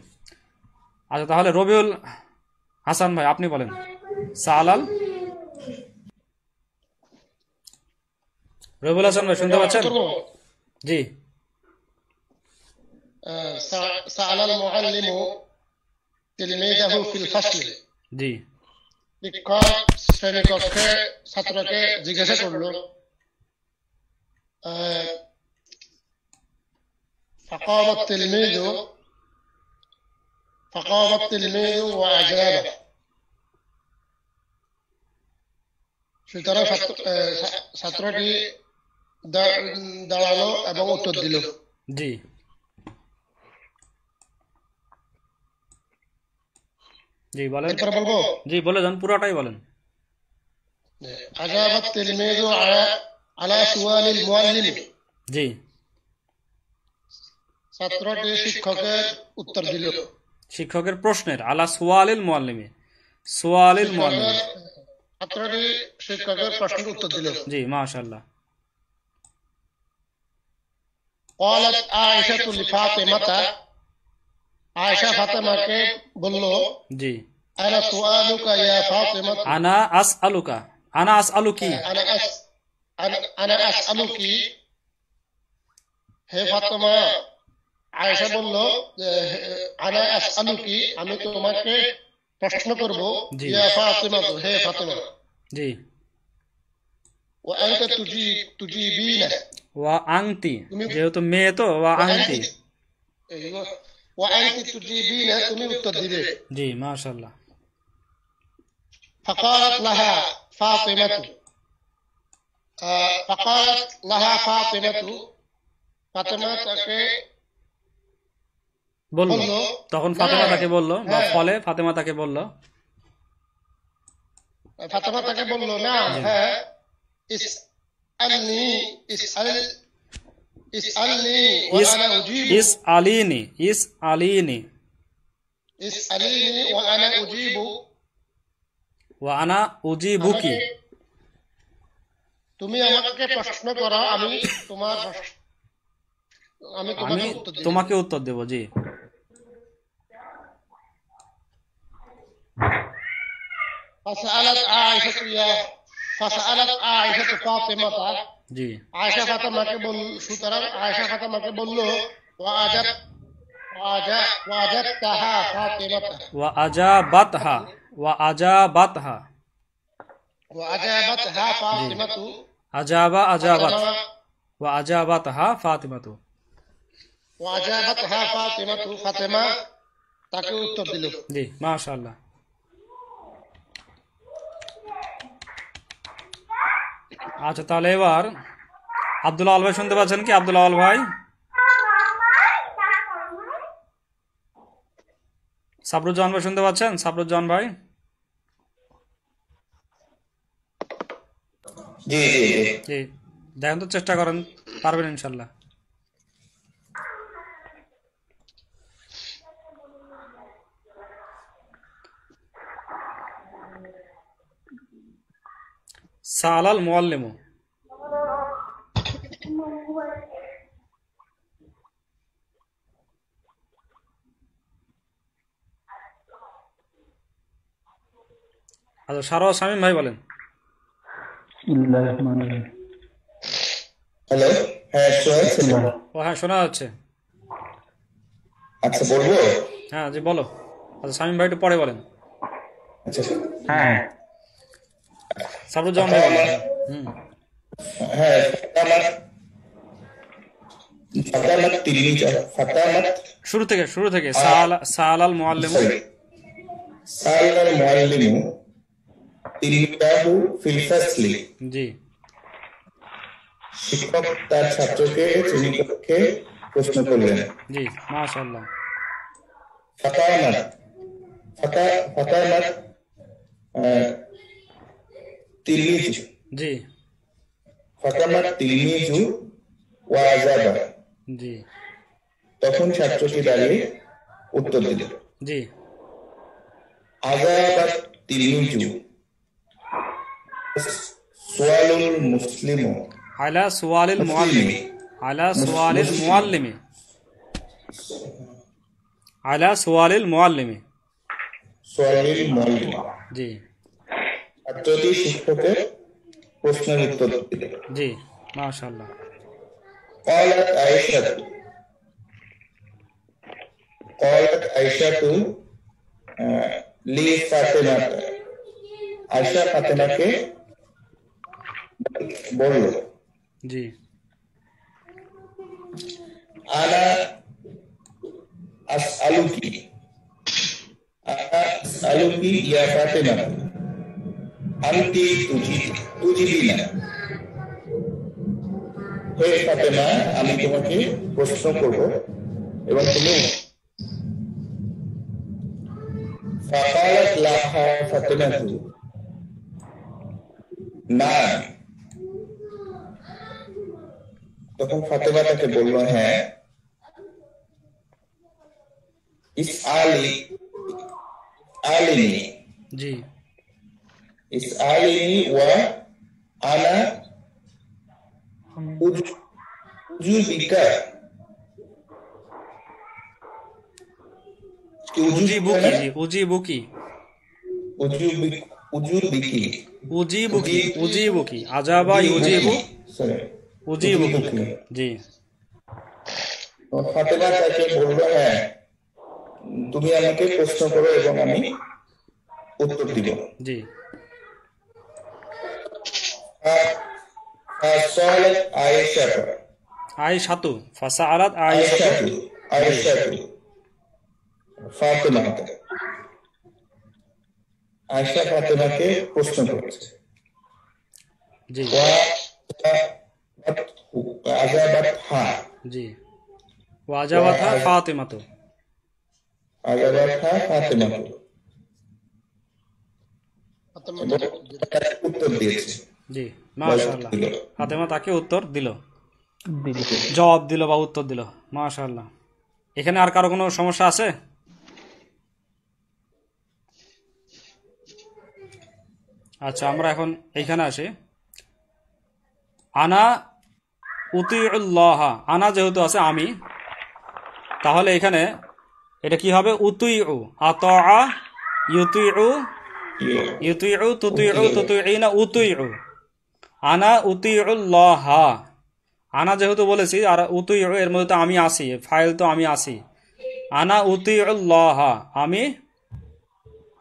আচ্ছা, তাহলে রবিউল হাসান ভাই, আপনি বলেন। সালাল, রবিউল হাসান ভাই শুনতে পাচ্ছেন? জি। সাআলাল মুআল্লিমু তিলমিদাহু ফিল ফাসলি। জি। শিক্ষক শ্রেণীকক্ষে ছাত্রকে জিজ্ঞাসা করলো। ফাকামাত তিলমিদু, فقام التلميذ وأجاب সুতরাং ছাত্রটি দাঁড়ালো এবং উত্তর দিল। জি জি বলেন। এরপর বলবো জি বলে যান, পুরোটাই বলেন। أجاب التلميذ على سؤال المعلم জি ছাত্রটি শিক্ষকের উত্তর দিল। শিক্ষকের প্রশ্নের আলা সুয়ালিল মুআল্লিমি, সুয়ালিল মুআল্লিমি। ছাত্রটি শিক্ষকের প্রশ্নের উত্তর দিল। জি মাশাআল্লাহ। قالت عائشة لفاطمة আয়েশা ফাতেমাকে বলল জি أنا سؤالك يا فاطمة আনা আসআলুকা, আনা আসআলুকি। أنا أسألك হে ফাতেমা, আয়েশা বলল আনা আসআলুকি, আমি তোমাকে প্রশ্ন করব, জি। ইয়া ফাতেমা, হে ফাতেমা, জি ওয়া আনতা তুজিবিনা, ওয়া আনতি, যেহেতু মেয়ে তো ওয়া আনতি। ওয়া আনতি তুজিবিনা, তুমি উত্তর দিবে। জি মাশাআল্লাহ। فقالت لها فاطمة فقالت لها فاطمة ফাতেমা তাকে বলল, বলল, তখন ফাতেমা তাকে বলল, বা হ্যাঁ। ফলে ফাতেমা তাকে বলল, ফাতেমা তাকে বলল, না হ্যাঁ, ইসআলনি ইসআলনি ওয়া আনা উজিবু, ইস আলিনি, ইস আলিনি, ইসআলিনি ওয়া আনা উজিবু, ওয়া আনা উজিবুকি। তুমি আমাকে প্রশ্ন করো, আমি তোমাকে উত্তর দেব। তোমাকে উত্তর দেব। জি فسألت عائشة فاطمة, জি আয়েশা ফাতেমাকে বলল, সুতরাং আয়েশা ফাতেমাকে বলল, ওয়াজাবতাহা ফাতিমাতা, ওয়া আজাবাতহা, ওয়া আজাবাতহা, ওয়াজাবতাহা ফাতিমাতু, আজাবা আজাবাত, ফাতেমা, ওয়া আজাবাতহা ফাতিমাতু। ওয়াজাবতাহা ফাতিমাতু, ফাতেমা তাকে উত্তর দিল। জি মাশাআল্লাহ। আচ্ছা তাহলে এবার আব্দুল আওয়াল ভাই শুনতে পাচ্ছেন কি? আব্দুল আওয়াল ভাই, সাবরুজ্জামান ভাই শুনতে পাচ্ছেন? সাবরুজ্জামান ভাই, জি জি জি জি দেখেন তো, চেষ্টা করেন, পারবেন ইনশাল্লাহ। সালাল মুআল্লিমু, আচ্ছা সারোয়ার শামীম ভাই বলেন। হ্যালো, হ্যাঁ শোনাচ্ছে? ও হ্যাঁ শোনা যাচ্ছে। আচ্ছা বলবো? হ্যাঁ জি বলো। আচ্ছা শামীম ভাই একটু পরে বলেন। আচ্ছা হ্যাঁ সাবরুজ্জামান ভাই বলেন। হুম হ্যাঁ, ফাতামাত তিলমিজ, ফাতামাত শুরু থেকে সালাল মুআল্লিমু, সালাল মুআল্লিমু তিলমিজাহু ফিল ফাসলি, জি শিক্ষক তার ছাত্রকে শ্রেণীকক্ষে প্রশ্ন করলেন। জি মাশাআল্লাহ। ফাতামাত তিলমিজ, জি ফাতামাত তিলমিজু ওয়া আজাবা, জি তখন ছাত্রটি দাঁড়িয়ে উত্তর দিল। জি আজাবাত তিলমিজু সুয়ালুল মুসলিমু আলা সুয়ালিল মুআল্লিমি, আলা সুয়ালিল মুআল্লিমি, আলা সুয়ালিল মুআল্লিমি, সুয়ালিল মুআল্লিম, জি ছাত্রটি শিক্ষকের প্রশ্নের উত্তর দিল। জি মাশাআল্লাহ। قالت عائشة لفاطمة, আয়েশা ফাতেমাকে বলল, জি আনা আসআলুকি, আসআলুকি ইয়া ফাতেমা আনতি তুজিবিনা, হে ফাতেমা আমি তোমাকে প্রশ্ন করব এবং তুমি ফাকালাত লাহা ফাতেমাতু না, তখন ফাতেমা তাকে বলল হ্যাঁ, আলিনি জি ইসআলিনি ওয়া আনা উজুবিকা, উজিবুকি, জি উজিবুকি, উজুবিকি, উজিবুকি, আজাবা ইউজিবু, উজিবুকি, জি। ফাতেমা তাকে বলল হ্যাঁ তুমি আমাকে প্রশ্ন করো এবং আমি উত্তর দিব। জি। ফাসালাত আয়েশাতু আয়েশাতু, ফাসালাত আয়েশাতু, ফাতেমা, আয়েশা ফাতেমাকে প্রশ্ন করেছে। জি আজাবাতহা, জি ওয়াজাবাতহা ফাতেমাতু, আজাবাতহা ফাতেমাতু, উত্তর দিয়েছে। জি মাশাআল্লাহ, ফাতেমা তাকে উত্তর দিল, জবাব দিল বা উত্তর দিল। মাশাআল্লাহ। এখানে আর কারো কোনো সমস্যা আছে? আচ্ছা, আমরা এখন এইখানে আসি। আনা উতিউল্লাহ, আনা যেহেতু আছে আমি, তাহলে এখানে এটা কি হবে? উতিউ, আতা ইউতিউ, ইউতিউ তুতিউ তুতিউনা উতিউ, আনা উতিউল্লাহ। আনা যেহেতু বলেছি আর উতিউ এর মধ্যে তো আমি আসি, ফাইল তো আমি আসি। আনা উতিউল্লাহ, আমি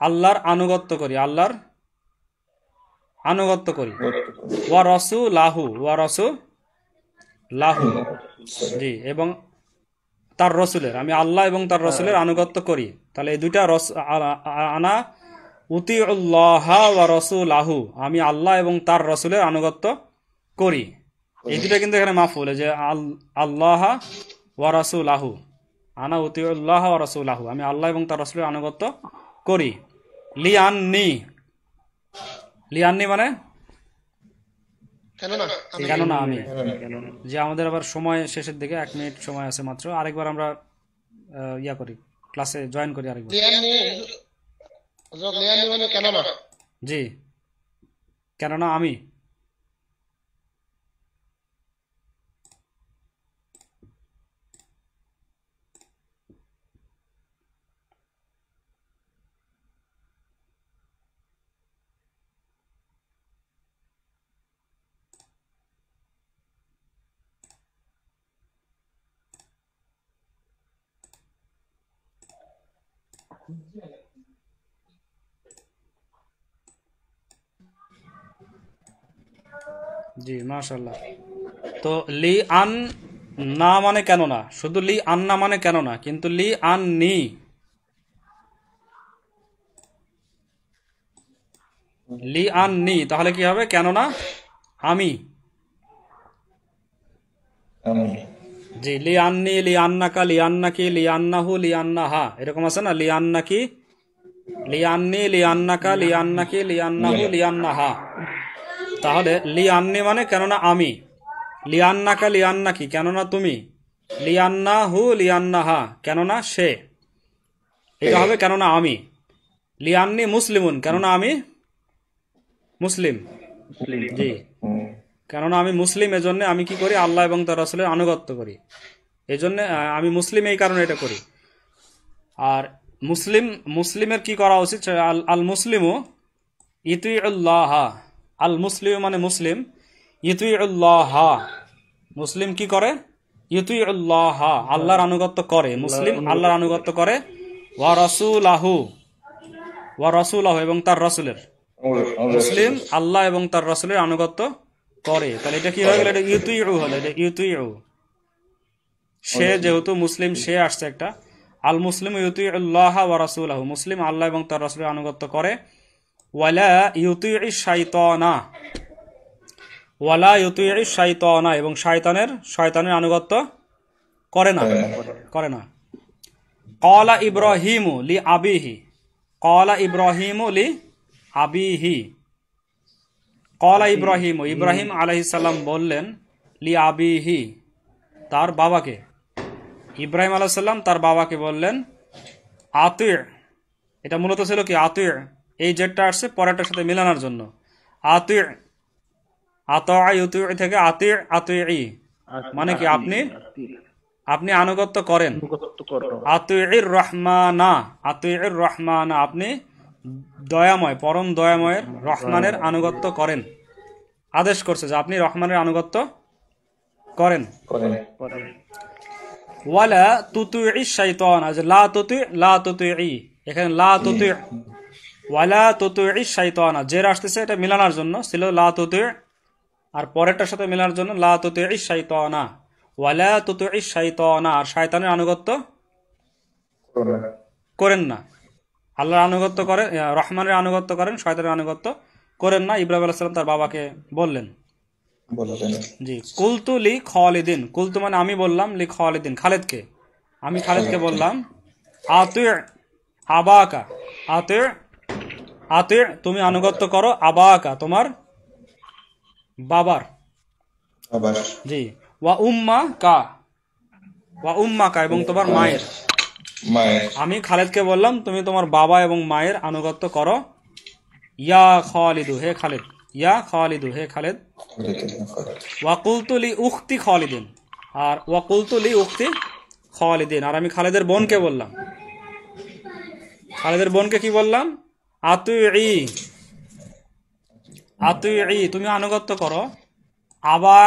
আল্লাহর আনুগত্য করি, আল্লাহর আনুগত্য করি। ওয়া রাসূলাহু, ওয়া রাসূলাহু, জি, এবং তার রসুলের, আমি আল্লাহ এবং তার রসুলের আনুগত্য করি। তাহলে এই দুইটা আনা উতিউল্লাহ ওয়া রাসূলাহু, আমি আল্লাহ এবং তার রসুলের আনুগত্য করি। এই দুটা কিন্তু এখানে মাফুল, যে আল্লাহ ওয়া রাসূলাহু, আনা উতিউল্লাহ ওয়া রাসূলাহু, আমি আল্লাহ এবং তার রসুলের আনুগত্য করি। লিআন্নি, লিআন্নি মানে কেননা আমি। যে আমাদের আবার সময় শেষের দিকে, 1 মিনিট সময় আছে মাত্র, আরেকবার আমরা ইয়া করি, ক্লাসে জয়েন করি আরেকবার। জি, কেননা আমি। জি মাশাআল্লাহ। তো লি আন না মানে কেন না, শুধু লি আন না মানে কেন না, কিন্তু লি আন নি, লি আন নি, তাহলে কি হবে? কেননা আমি। জি, লি আন্নি, লি আন্নাকা, লি আন্নাকি, লি আন্নাহু, লি আন্নাহা, এরকম আছে না? লি আন্নাকি, লি আন্নি, লি আন্নাকা, লি আন্নাকি, লি আন্নাহু, লি আন্নাহা। তাহলে লি আন্নি মানে কেননা আমি, লি আন্নাকা, লি আন্নাকি কেননা তুমি, লি আন্নাহু, লি আন্নাহা কেননা সে। এটা হবে কেননা আমি। লি আন্নি মুসলিমুন, কেননা আমি মুসলিম। জি, কেননা আমি মুসলিম, এজন্য আমি কি করি? আল্লাহ এবং তার রাসূলের আনুগত্য করি। এজন্য আমি মুসলিম, এই কারণে এটা করি। আর মুসলিমের কি করা উচিত? আল মুসলিমু ইতিউল্লাহ, আল মুসলিম মানে মুসলিম, ইতিউল্লাহ, মুসলিম কি করে? ইতিউল্লাহ, আল্লাহর আনুগত্য করে। মুসলিম আল্লাহর আনুগত্য করে। ওয়া রাসূলাহু, ওয়া রাসূলাহু এবং তার রাসূলের, মুসলিম আল্লাহ এবং তার রাসূলের আনুগত্য করে। তাহলে এটা কি হয়ে গেল? এটা ইউতিউ হলো, এটা ইউতিউ। সে যেহেতু মুসলিম, সে আসছে একটা, আল মুসলিম ইউতিউল্লাহ ওয়া রাসূলাহু, মুসলিম আল্লাহ এবং তার রাসূলের আনুগত্য করে। ওয়ালা ইউতিউইশ শাইতানা, ওয়ালা ইউতিউইশ শাইতানা, এবং শয়তানের আনুগত্য করে না। ক্বালা ইব্রাহিমু লি আবিহি, ক্বালা ইব্রাহিমু লি আবিহি, ক্বালা ইব্রাহিমু, ইব্রাহিম আলাইহিস সালাম বললেন, লি আবিহি, তার বাবাকে। ইব্রাহিম আলাইহিস সালাম তার বাবাকে বললেন আতি, এটা মূলত ছিল কি আতি, এই জেডটা আসছে পরেরটার সাথে মিলানোর জন্য। আতি, আতা ইউতি থেকে আতি, আতিই মানে কি আপনি আনুগত্য করেন। আতিউর রহমানা, আতিউর রহমানা, আপনি দয়াময়, পরম দয়াময়ের রহমানের আনুগত্য করেন। আদেশ করছে যে আপনি রহমানের আনুগত্য করেন। ওয়ালা তুতিউইশ শাইতান, আজ লা তুতিই, এখানে লা তুতি, ওয়ালা তুতিউইশ শাইতান, জের আসতেছে এটা মিলানোর জন্য ছিল লা তুতি, আর পরেরটার সাথে মিলানোর জন্য লা তুতিউইশ শাইতানা, ওয়ালা তুতিউইশ শাইতানা, আর শয়তানের আনুগত্য করেন না। আল্লাহর আনুগত্য করেন, রহমানের আনুগত্য করেন, শয়তানের আনুগত্য করেন না। ইব্রাহিম আলাইহিস সালাম তার বাবাকে বললেন। জি, কুলতু লি খালিদিন, কুলতু মানে আমি বললাম, লি খালিদিন খালিদকে, আমি খালিদকে বললাম, আতি আবাকা, আতি তুমি আনুগত্য করো, আবাকা তোমার বাবার। জি, ওয়া উম্মাকা এবং তোমার মায়ের। আমি খালিদকে বললাম তুমি তোমার বাবা এবং মায়ের আনুগত্য করো। ইয়া খালিদু, হে খালিদ, ইয়া খালিদু, হে খালিদ। ওয়াকুলতু লি উখতি খালিদিন, আর ওয়াকুলতু লি উখতি খালিদিন, আর আমি খালিদের বোনকে বললাম, খালিদের বোনকে কি বললাম, আতুই, আতুই তুমি আনুগত্য করো। আবা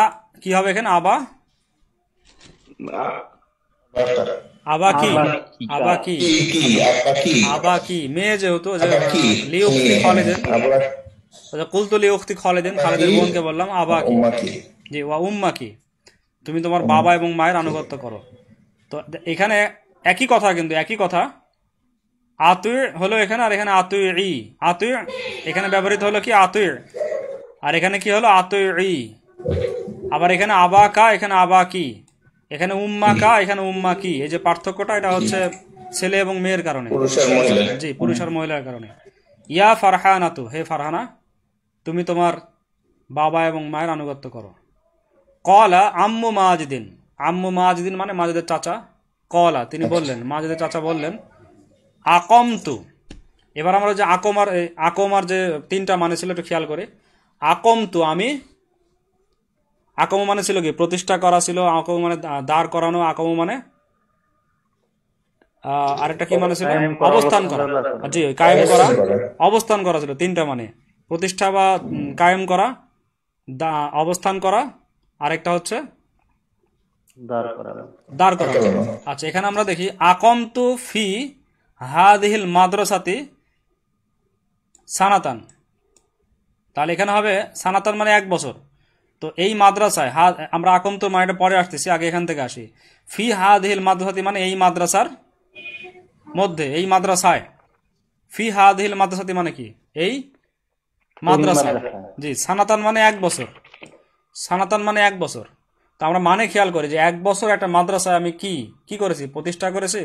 কি হবে এখানে, আবা, আবা কি, আবা কি, আবা কি মেয়ে যেহেতু, লি উখতি খালিদিন, কুলতু লি উখতি খালিদিন, খালিদের বোনকে বললাম আবা কি। জি, ওয়া উম্মা কি, তুমি তোমার বাবা এবং মায়ের আনুগত্য করো। তো এখানে একই কথা, কিন্তু একই কথা, আতুই হলো এখানে, আর এখানে আতুই, আতুই এখানে ব্যবহৃত হলো কি আতুই, আর এখানে কি হলো আতুই। আবার এখানে আবা কা, এখানে আবা কি, এখানে উম্মা কা, এখানে উম্মা কি। এই যে পার্থক্যটা, এটা হচ্ছে ছেলে এবং মেয়ের কারণে, জি, পুরুষ আর মহিলার কারণে। ইয়া ফারহানাতু, হে ফারহানা, তুমি তোমার বাবা এবং মায়ের আনুগত্য করো। কলা আম্মু মাজিদিন, আম্মু মাজিদিন মানে মাজিদের চাচা। কলা তিনি বললেন, মাজিদের চাচা বললেন, আকমতু। এবার আমরা যে আকমার যে তিনটা মানে ছিল একটু খেয়াল করে। আকমতু আমি, আকম মানে ছিল কি প্রতিষ্ঠা করা ছিল, আকম মানে দাঁড় করানো, আকম মানে আরেকটা কি মানে ছিল, অবস্থান করা। জি, কায়েম করা, অবস্থান করা ছিল তিনটা মানে, প্রতিষ্ঠা বা কায়েম করা, অবস্থান করা, আরেকটা হচ্ছে দাঁড় করা। আচ্ছা, এখানে আমরা দেখি আকমতু ফি হাদিহিল মাদ্রাসাতি সানাতান, তাহলে এখানে হবে সানাতান মানে 1 বছর। তো এই মাদ্রাসায়, আমরা আকমতু মানে পরে আসতেছি, আগে এখান থেকে আসি। ফি হাদিহিল মাদ্রাসাতি মানে এই মাদ্রাসার মধ্যে, এই মাদ্রাসায়। ফি হাদিহিল মাদ্রাসাতি মানে কি, এই মাদ্রাসা। জি, সানাতান মানে 1 বছর, সানাতান মানে 1 বছর। তো আমরা মানে খেয়াল করি যে 1 বছর একটা মাদ্রাসায় আমি কি করেছি, প্রতিষ্ঠা করেছি।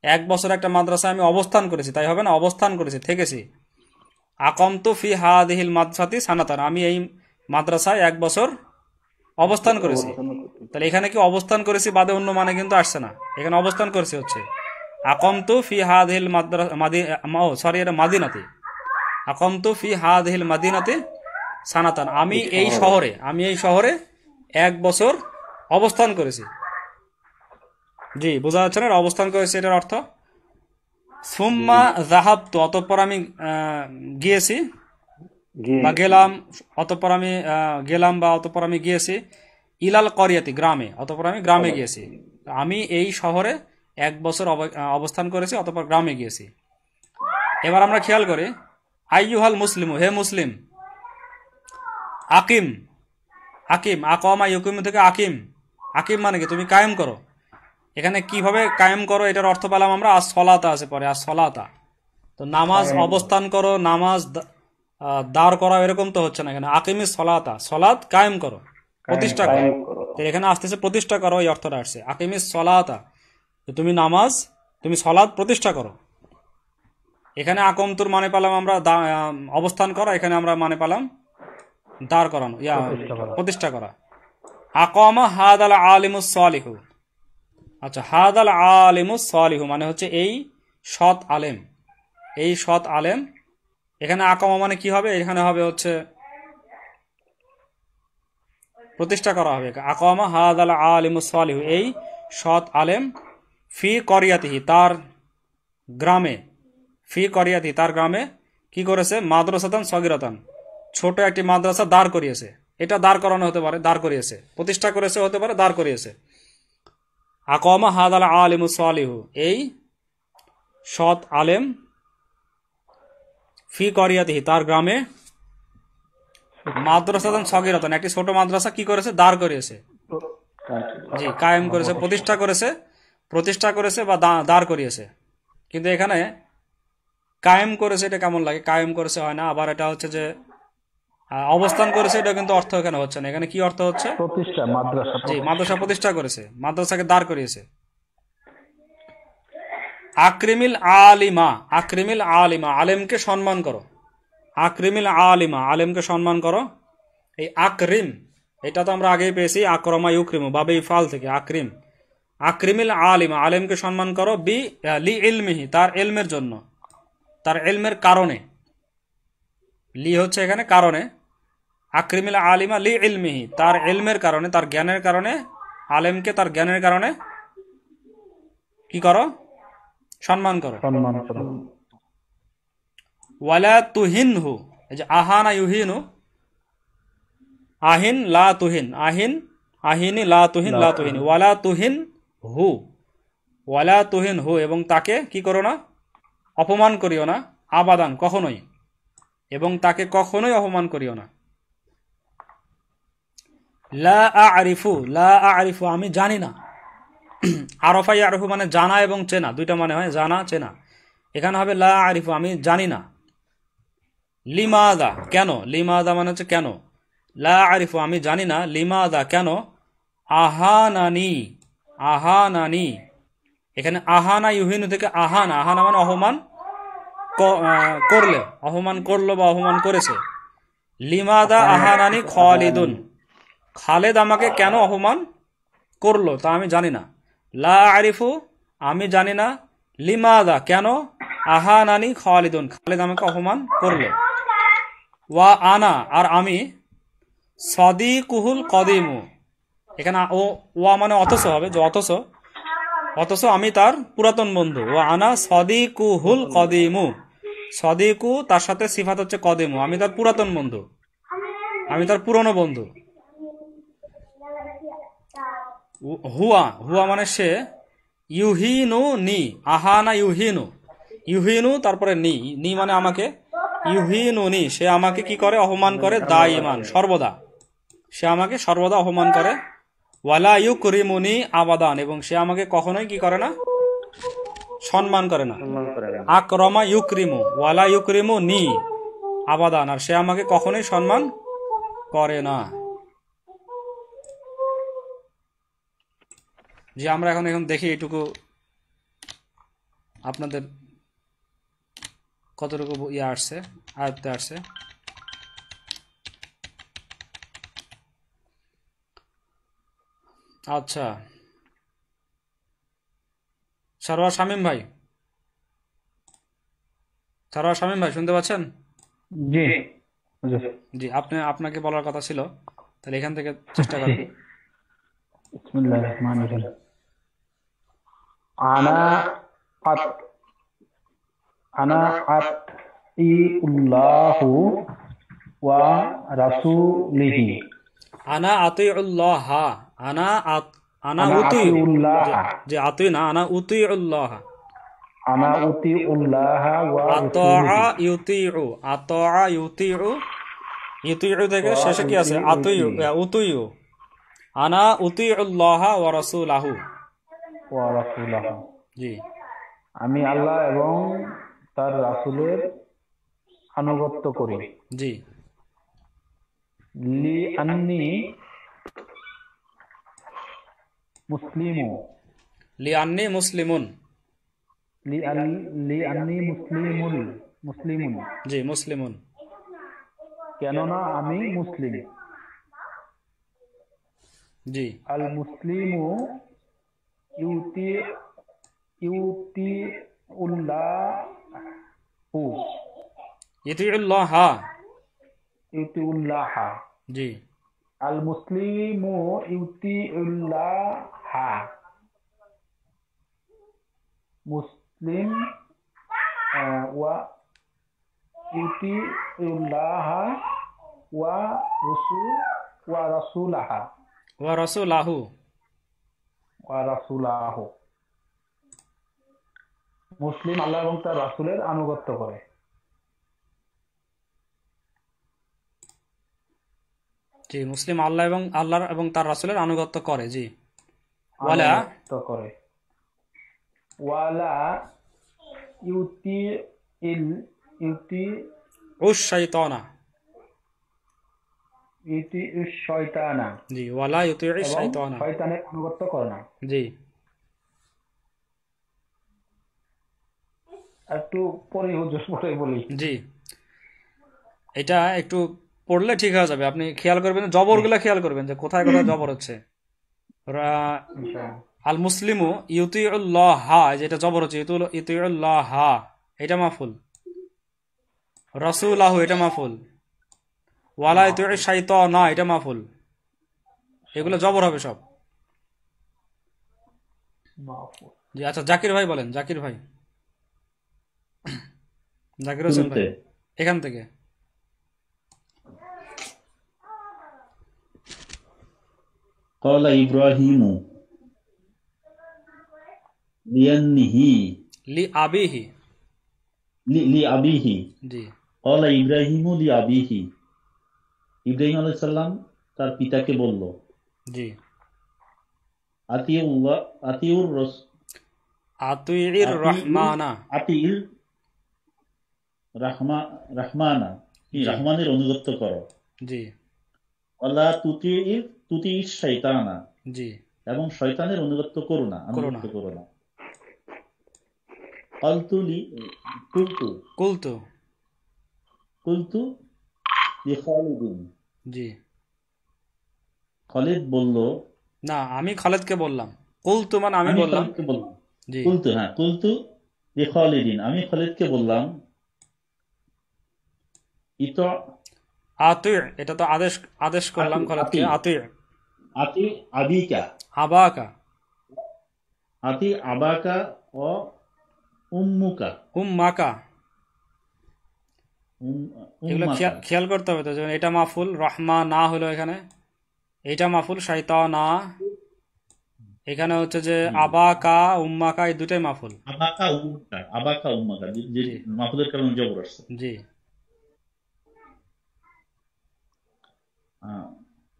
1 বছর একটা মাদ্রাসায় আমি অবস্থান করেছি, তাই হবে না, অবস্থান করেছি, থেকেছি। আকমতু ফি হাদিহিল মাদ্রাসাতি সানাতান, আমি এই মাদ্রাসায় 1 বছর অবস্থান করেছি। তাহলে এখানে কি অবস্থান করেছি বাদে অন্য মানে কিন্তু আসছে না, এখানে অবস্থান করেছি হচ্ছে আকমতু ফি হাদিহিল সরি এটা মাদিনাতি, আকমতু ফি হাদিহিল মাদিনাতি সানাতান, আমি এই শহরে 1 বছর অবস্থান করেছি। জি, বোঝা যাচ্ছে না, অবস্থান করেছি এটার অর্থ। সুম্মা যাহাবতু, অতঃপর আমি গিয়েছি বা গেলাম, অতঃপর আমি গেলাম বা অতঃপর আমি গিয়েছি, ইলাল করিয়াতি গ্রামে, অতঃপর আমি গ্রামে গিয়েছি। আমি এই শহরে 1 বছর অবস্থান করেছি, অতঃপর গ্রামে গিয়েছি। এবার আমরা খেয়াল করি, আইয়ুহাল মুসলিমু, হে মুসলিম। আকিম, আকিম, আকমা ইউকিম থেকে আকিম, আকিম মানে কি তুমি কায়েম করো। এখানে কিভাবে কায়েম করো এটার অর্থ পেলাম আমরা আস সলাতা আছে পরে আস সলাতা। তো নামাজ অবস্থান করো, নামাজ দাঁড় করা এরকম তো হচ্ছে না, এখানে আকিমিস সলাতা, সলাত কায়েম করো, প্রতিষ্ঠা করো। তো এখানে আসতেছে প্রতিষ্ঠা করো, এই অর্থটা আসছে আকিমিস সলাতা, তুমি নামাজ, তুমি সলাত প্রতিষ্ঠা করো। এখানে আকমতুর মানে পেলাম আমরা অবস্থান করা, এখানে আমরা মানে পেলাম দাঁড় করানো, প্রতিষ্ঠা করা। আকমা হাদাল আলিমুস সালিহু। আচ্ছা, হাদাল আলিমুস সালিহু মানে হচ্ছে এই সৎ আলেম, এই সৎ আলেম। এখানে আকমা মানে কি হবে, এখানে হবে হচ্ছে প্রতিষ্ঠা করা হবে। আকমা হাদাল আলিমুস সালিহু, এই সৎ আলেম, ফি করিয়াতিহি তার গ্রামে, ফি করিয়াতি তার গ্রামে কি করেছে, মাদ্রাসাতান সগিরাতান ছোট একটি মাদ্রাসা দাঁড় করিয়েছে। এটা দাঁড় করানো হতে পারে, দাঁড় করিয়েছে, প্রতিষ্ঠা করেছে হতে পারে, দাঁড় করিয়েছে। আকমা হাদাল আলিমুস সালিহু, এই সৎ আলেম, ফি করিয়াতিহি তার গ্রামে, মাদ্রাসাতান সগিরাতান একটি ছোট মাদ্রাসা কি করেছে, দাঁড় করিয়েছে, জি কায়েম করেছে, প্রতিষ্ঠা করেছে বা দাঁড় করিয়েছে। কিন্তু এখানে কায়েম করেছে এটা কেমন লাগে, কায়েম করেছে হয় না, আবার এটা হচ্ছে যে অবস্থান করেছে, এটা কিন্তু অর্থ এখানে হচ্ছে না। এখানে কি অর্থ হচ্ছে, প্রতিষ্ঠা, মাদ্রাসা, জি মাদ্রাসা প্রতিষ্ঠা করেছে, মাদ্রাসাকে দাঁড় করিয়েছে। আকরিমিল আলিমা, আকরিমিল আলিমা আলেমকে সম্মান করো, আকরিমিল আলিমা আলেমকে সম্মান করো। এই আকরিম এটা তো আমরা আগেই পেয়েছি আকরমা ইউক্রিমু বাবে ইফাল থেকে আকরিম। আকরিমিল আলিমা আলেমকে সম্মান করো, বি লি ইলমিহি তার ইলমের জন্য, তার ইলমের কারণে, লি হচ্ছে এখানে কারণে। আকরিমিল আলিমা লি ইলমিহি তার ইলমের কারণে, তার জ্ঞানের কারণে, আলেমকে তার জ্ঞানের কারণে কি করো, সম্মান করো। ওয়ালা তুহিনহু, এই যে আহানা ইউহিনু, আহিন লা তুহিন, আহিন আহিনি লা তুহিন লা তুহিন, ওয়ালা তুহিন হু, ওয়ালা তুহিন হু, এবং তাকে কি করো না, অপমান করিও না, আবাদান কখনোই, এবং তাকে কখনোই অপমান করিও না। লা আরিফু, লা আরিফু আমি জানি না, আরফা ইয়ারফু মানে জানা এবং চেনা, দুইটা মানে হয়, জানা চেনা। এখানে হবে লা আরিফু আমি জানি না। লিমাদা কেন, লিমাদা মানে হচ্ছে কেন, লা আরিফু আমি জানি না, লিমাদা কেন, আহানানি, আহানানি এখানে আহানা ইউহিনু থেকে আহানা, আহানা মানে অপমান করলে, অপমান করলো বা অপমান করেছে। লিমাদা আহানানি খালিদুন, খালেদ আমাকে কেন অপমান করলো তা আমি জানি না। লা আরিফু আমি জানি না, লিমাদা কেন, আহানানি খালিদুন খালেদ আমাকে অপমান করলো। ওয়া আনা আর আমি, সাদিকুহুল কদিমু এখানে ওয়া মানে অথচ হবে, যে অথচ, অথচ আমি তার পুরাতন বন্ধু। ওয়া আনা সাদিকুহুল কদিমু, সাদিকু তার সাথে সিফাত হচ্ছে কদিমু, আমি তার পুরাতন বন্ধু, আমি তার পুরনো বন্ধু। হুয়া, হুয়া মানে সে, ইউহিনু নি, আহানা ইউহিনু, ইউহিনু তারপরে নি, নি মানে আমাকে, ইউহিনু নি সে আমাকে কি করে, অপমান করে, দাইমান সর্বদা, সে আমাকে সর্বদা অপমান করে। ওয়ালা ইউকরিমুনি আবাদান এবং সে আমাকে কখনোই কি করে না, সম্মান করে না। আকরমা ইউকরিমু, ওয়ালা ইউকরিমু নি আবাদান আর সে আমাকে কখনোই সম্মান করে না। যে আমরা এখন দেখি এইটুকু আপনাদের কতটুকু ইয়ে আসছে, আয়ত্তে আসছে। আচ্ছা, সারোয়ার শামীম ভাই, সারোয়ার শামীম ভাই শুনতে পাচ্ছেন? জি জি, আপনাকে বলার কথা ছিল, তাহলে এখান থেকে চেষ্টা করেন। বিসমিল্লাহির রহমানির রহিম। আনা আতিউল্লাহু ওয়া রাসূলিহি, আনা আতিউল্লাহ, আনা উতিউল্লাহ, যে আতি না, আনা উতিউল্লাহ, আনা উতিউল্লাহ ওয়া আতাআ ইউতিউ, আতাআ ইউতিউ, ইউতিউ থেকে শেষে কি আছে, আতিউ উতিউ, আনা উতিউল্লাহ ওয়া রাসূলাহু, ওয়া রাসূলাহু, জি আমি আল্লাহ এবং তার রাসূলের আনুগত্য করি। জি লি আন্নি মুসলিমু, লিআন্নি মুসলিমুন, লি আন্নি মুসলিমুন, জি মুসলিমুন, কেননা আমি মুসলিম। জি আল মুসলিমু ইউতি উল্লাহু, ইতিউল্লাহা, ইউতিউল্লাহা, জি আল মুসলিমু ইউতিউল্লাহা, মুসলিম ওয়া ইউতিউল্লাহা ওয়া রাসূলাহা, ওয়া রাসূলাহু, ওয়া রাসূলাহু, মুসলিম আল্লাহ এবং তার রাসূলের আনুগত্য করে। জি মুসলিম আল্লাহর এবং তার রাসূলের আনুগত্য করে। জি ওয়ালা, আনুগত্য করে। ওয়ালা ইউতি উশ শাইতানা, শয়তানা, জি ওয়ালা ইউতিউ এবং শাইতানা, শয়তানের আনুগত্য করে না। জি একটু পরে হুজুর পরে বলি। জি এটা একটু পড়লে ঠিক হয়ে যাবে। আপনি খেয়াল করবেন, জবরগুলা খেয়াল করবেন যে কোথায় কোথায় জবর হচ্ছে। আল মুসলিমু ইউতিউল্লাহা, যেটা জবর হচ্ছে ইউতিউল্লাহা, এটা মাফুল। রাসূলাহু, এটা মাফুল। ওয়ালা ইউতিউ শাইতানা, এটা মাফুল। এগুলো জবর হবে সব। জি আচ্ছা, জাকির ভাই বলেন, জাকির ভাই, জাকির হোসেন ভাই, এখান থেকে। ক্বালা ইব্রাহিমু লিয়ান্নিহি লিআবিহি, লিআবিহি, জি ক্বালা ইব্রাহিমু লিআবিহি, ইব্রাহিম আলাইহিস সালাম তার পিতাকে বলল, জি আতিউর রহমানা, আতিউর রাহমানা, রহমানের অনুগত্য করো। জি ওয়ালা তুতি শাইতানা, জি এবং শয়তানের অনুগত্য করো না, আনুগত্য করো না। কুলতু লিখালিদিন, জি খালিদ বলল, না আমি খালেদকে বললাম। কুলতু মানে আমি বললাম। খালিদকে বললাম, জি কুলতু লিখালিদিন, আমি খালিদকে বললাম, আতিউ, এটা তো আদেশ করলাম খালেদকে। আতিউ আবাকা, আবাকা ও উম্মাকা, এগুলো খেয়াল করতে হবে তো। যেমন এটা মাফুল, রহমা না হলো এখানে, এটা মাফুল, শাইতানা এখানে হচ্ছে যে আবাকা উম্মাকা, এই দুটাই মাফুল। আবাকা উম্মাকা, যে মাফুলের কারণে জবর আসছে। জি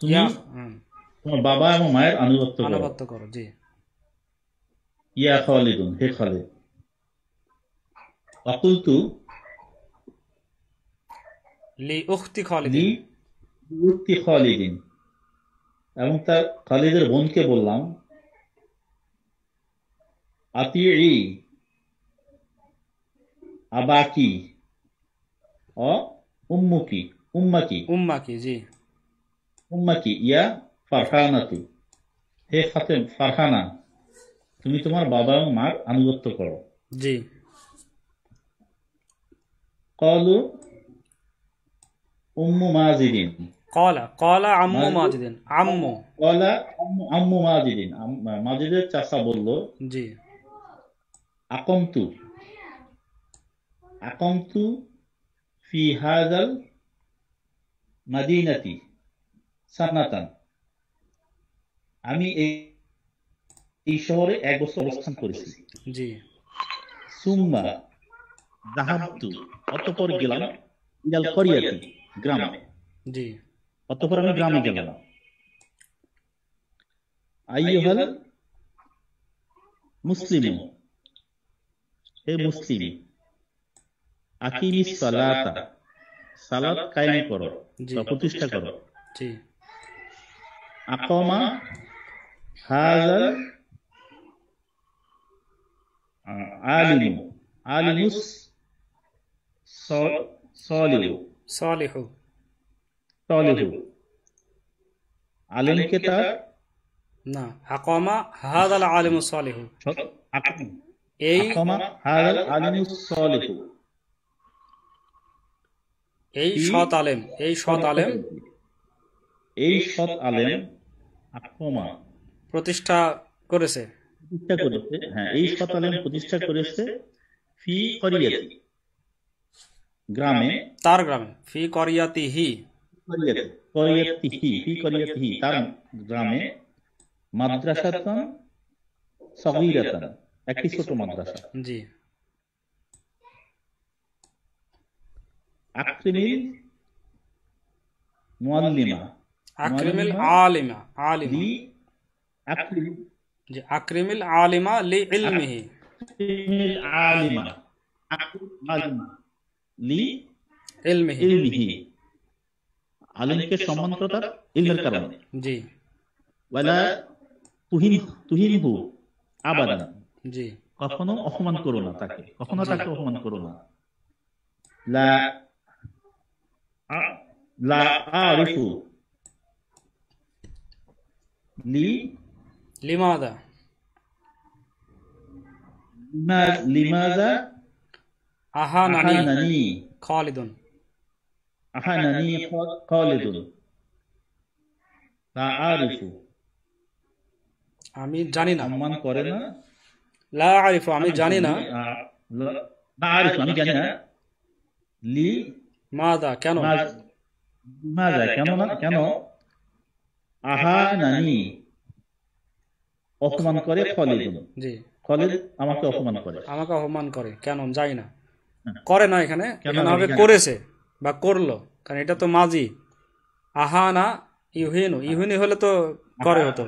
তুমি তোমার বাবা এবং মায়ের আনুগত্য করো। জি ইয়া খালিদুন, হে খালিদ। অকুলতু লিউখতি খালিদিন, খালিদিন, এবং তার খালিদের বোনকে বললাম, আতিই আবাকি ও উম্মাকি, জি ইয়া ফারহানাতু, হে ফারহানা, তুমি তোমার বাবা এবং মার আনুগত্য করো। জি ক্বালু উম্মু মাজিদিন, ক্বালা আম্মু মাজিদিন, আম্মু মাজিদিন, মাজিদের চাচা বলল, জি আকামতু ফি হাযাল মাদিনাতি সানাতান, আমি এই শহরে 1 বছর অবস্থান করেছি। জি সুম্মা যাহাবতু, অতঃপর গেলাম, ইলাল করিয়াতি, গ্রামে, জি অতঃপর আমি গ্রামে গেলাম। আইয়ুহাল মুসলিম, হে মুসলিম। আকিমিস সালাতা, সালাত কায়েম করো জি বা প্রতিষ্ঠা করো। জি আকামা হাযাল আলিমু, আলিমুস সালিহু, সালিহু সালিহু, আলেমকে তার না, আকামা হাযাল আলিমুস সালিহু, এই আকামা হাযাল আলিমুস সালিহু, এই সৎ আলেম, এই সৎ আলেম এই সৎ আলেম আকামা প্রতিষ্ঠা করেছে, প্রতিষ্ঠা করেছে, হ্যাঁ এই সৎ আলেম প্রতিষ্ঠা করেছে ফি করিয়াতি, গ্রামে, তার গ্রামে, ফি করিয়াতিহি, করিয়াতিহি, ফি করিয়াতিহি, তার গ্রামে, মাদ্রাসাতান সগীরাতান, একটি ছোট মাদ্রাসা। জি আকরিমিল মুআল্লিমা, আকরিমিল আলিমা, আলিমা লি আকরিমিল জি আকরিমিল আলিমা লি ইলমিহি, আলিমা, আকরিমিল আলিমা লি ইলমিহি ইলমিহি, আলিমকে সম্মান করো তার ইলমের কারণে। জি ওয়ালা তুহিনহু আবাদান, জি কখনো অপমান করো না তাকে, কখনো তাকে অপমান করো না। লা লা আরিফু লিমাদা লিমাযা আহানানি আহানানি খালিদুন, আহানানি খালিদুন, লা আরিফু, আমি জানি না, সম্মান করে না, লা আরিফু আমি জানি না, লা আরিফু আমি জানি না, লি মাদা কেন, মাযা কেন না, কেন, আহানানি অপমান করে খালিদুন, জি খালিদ আমাকে অপমান করে, আমাকে অপমান করে কেন জানি না, করে না, এখানে কেন এখানে হবে আমি জানি করেছে বা করলো, কারণ এটা তো মাজি। আহানা ইউহিনু, ইউহিনি হলে তো করে হতো।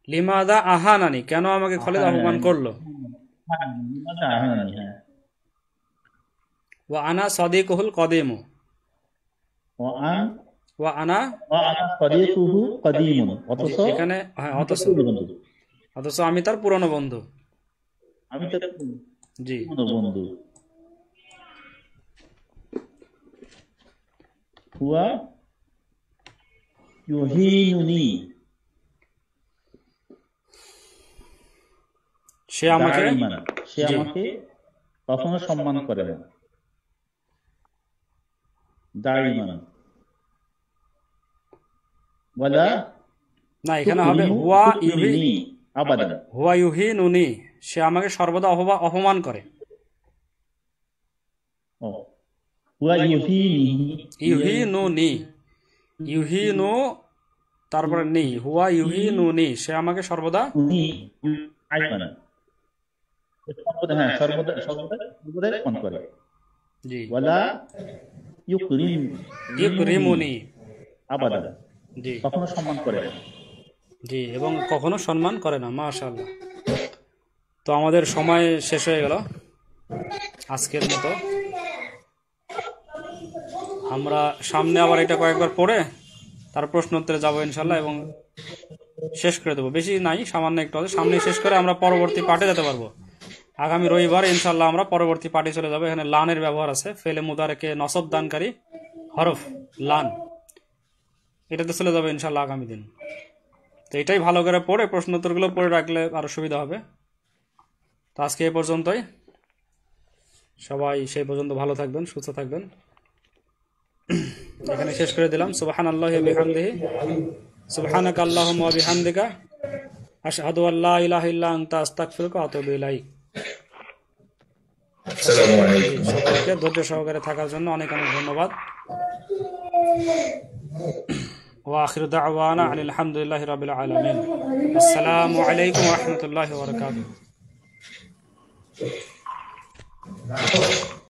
লিমাদা আহানানি, কেন আমাকে খালিদ অপমান করলো। লিমাযা আহানানি, হ্যাঁ। ওয়া আনা সাদিকুহুল কদিমু, ওয়া আন ওয়া আনা ওয়া আনা সাদিকুহু কদিমুন, অথচ এখানে হ্যাঁ অথচ বন্ধু, অথচ আমি তার পুরনো বন্ধু। আমি তার জি বন্ধু। হুয়া ইউহিনুনি, সে আমাকে দাইমান, সে আমাকে কখনো সম্মান করে না, দাইমান। ওয়ালা না, এখানে হবে হুয়া ইউহি, তুকরিমুনি আবাদান, হুয়া ইউহিনুনি, সে আমাকে সর্বদা অপমান করে। ও হুয়া ইউহিনিহি, ইউহিনুনি, ইউহিনু তারপরে নি, হুয়া ইউহিনুনি, সে আমাকে সর্বদা উনি আইমান, সর্বদা, হ্যাঁ সর্বদা অপমান করে। জি ওয়ালা ইউকরিমুনি, আবাদান, জি কখনো সম্মান করে না। জি এবং কখনো সম্মান করে না। মাশাআল্লাহ। তো আমাদের সময় শেষ হয়ে গেল আজকের মতো। আমরা সামনে আবার এটা কয়েকবার পড়ে তার প্রশ্ন উত্তরে যাবো ইনশাল্লাহ এবং শেষ করে দেবো। বেশি নাই, সামান্য একটু আছে, সামনে শেষ করে আমরা পরবর্তী পার্টে যেতে পারবো। আগামী রবিবার ইনশাল্লাহ আমরা পরবর্তী পার্টে চলে যাবো। এখানে লানের ব্যবহার আছে, ফেলে মুদারেকে নসব দানকারী হরফ লান, এটাতে চলে যাবে ইনশাল্লাহ আগামী দিন। তো এটাই ভালো করে পড়ে প্রশ্ন উত্তরগুলো পড়ে রাখলে আরো সুবিধা হবে। তো আজকে এই পর্যন্তই, সবাই সেই পর্যন্ত ভালো থাকবেন, সুস্থ থাকবেন। এখানে শেষ করে দিলাম। সুবহানাল্লাহি ওয়া বিহামদিহি, সুবহানাকা আল্লাহুম্মা ওয়া বিহামদিকা, আশহাদু আল্লা ইলাহা ইল্লা আনতা আস্তাগফিরুকা ওয়া আতুবু ইলাইক। আসসালামু আলাইকুম। সকলকে ধৈর্য সহকারে থাকার জন্য অনেক অনেক ধন্যবাদ। ওয়া আখিরু দাওয়ানা আনিল হামদুলিল্লাহি রাব্বিল আলামিন। আসসালামু আলাইকুম ওয়া রাহমাতুল্লাহি ওয়া বারাকাতুহু।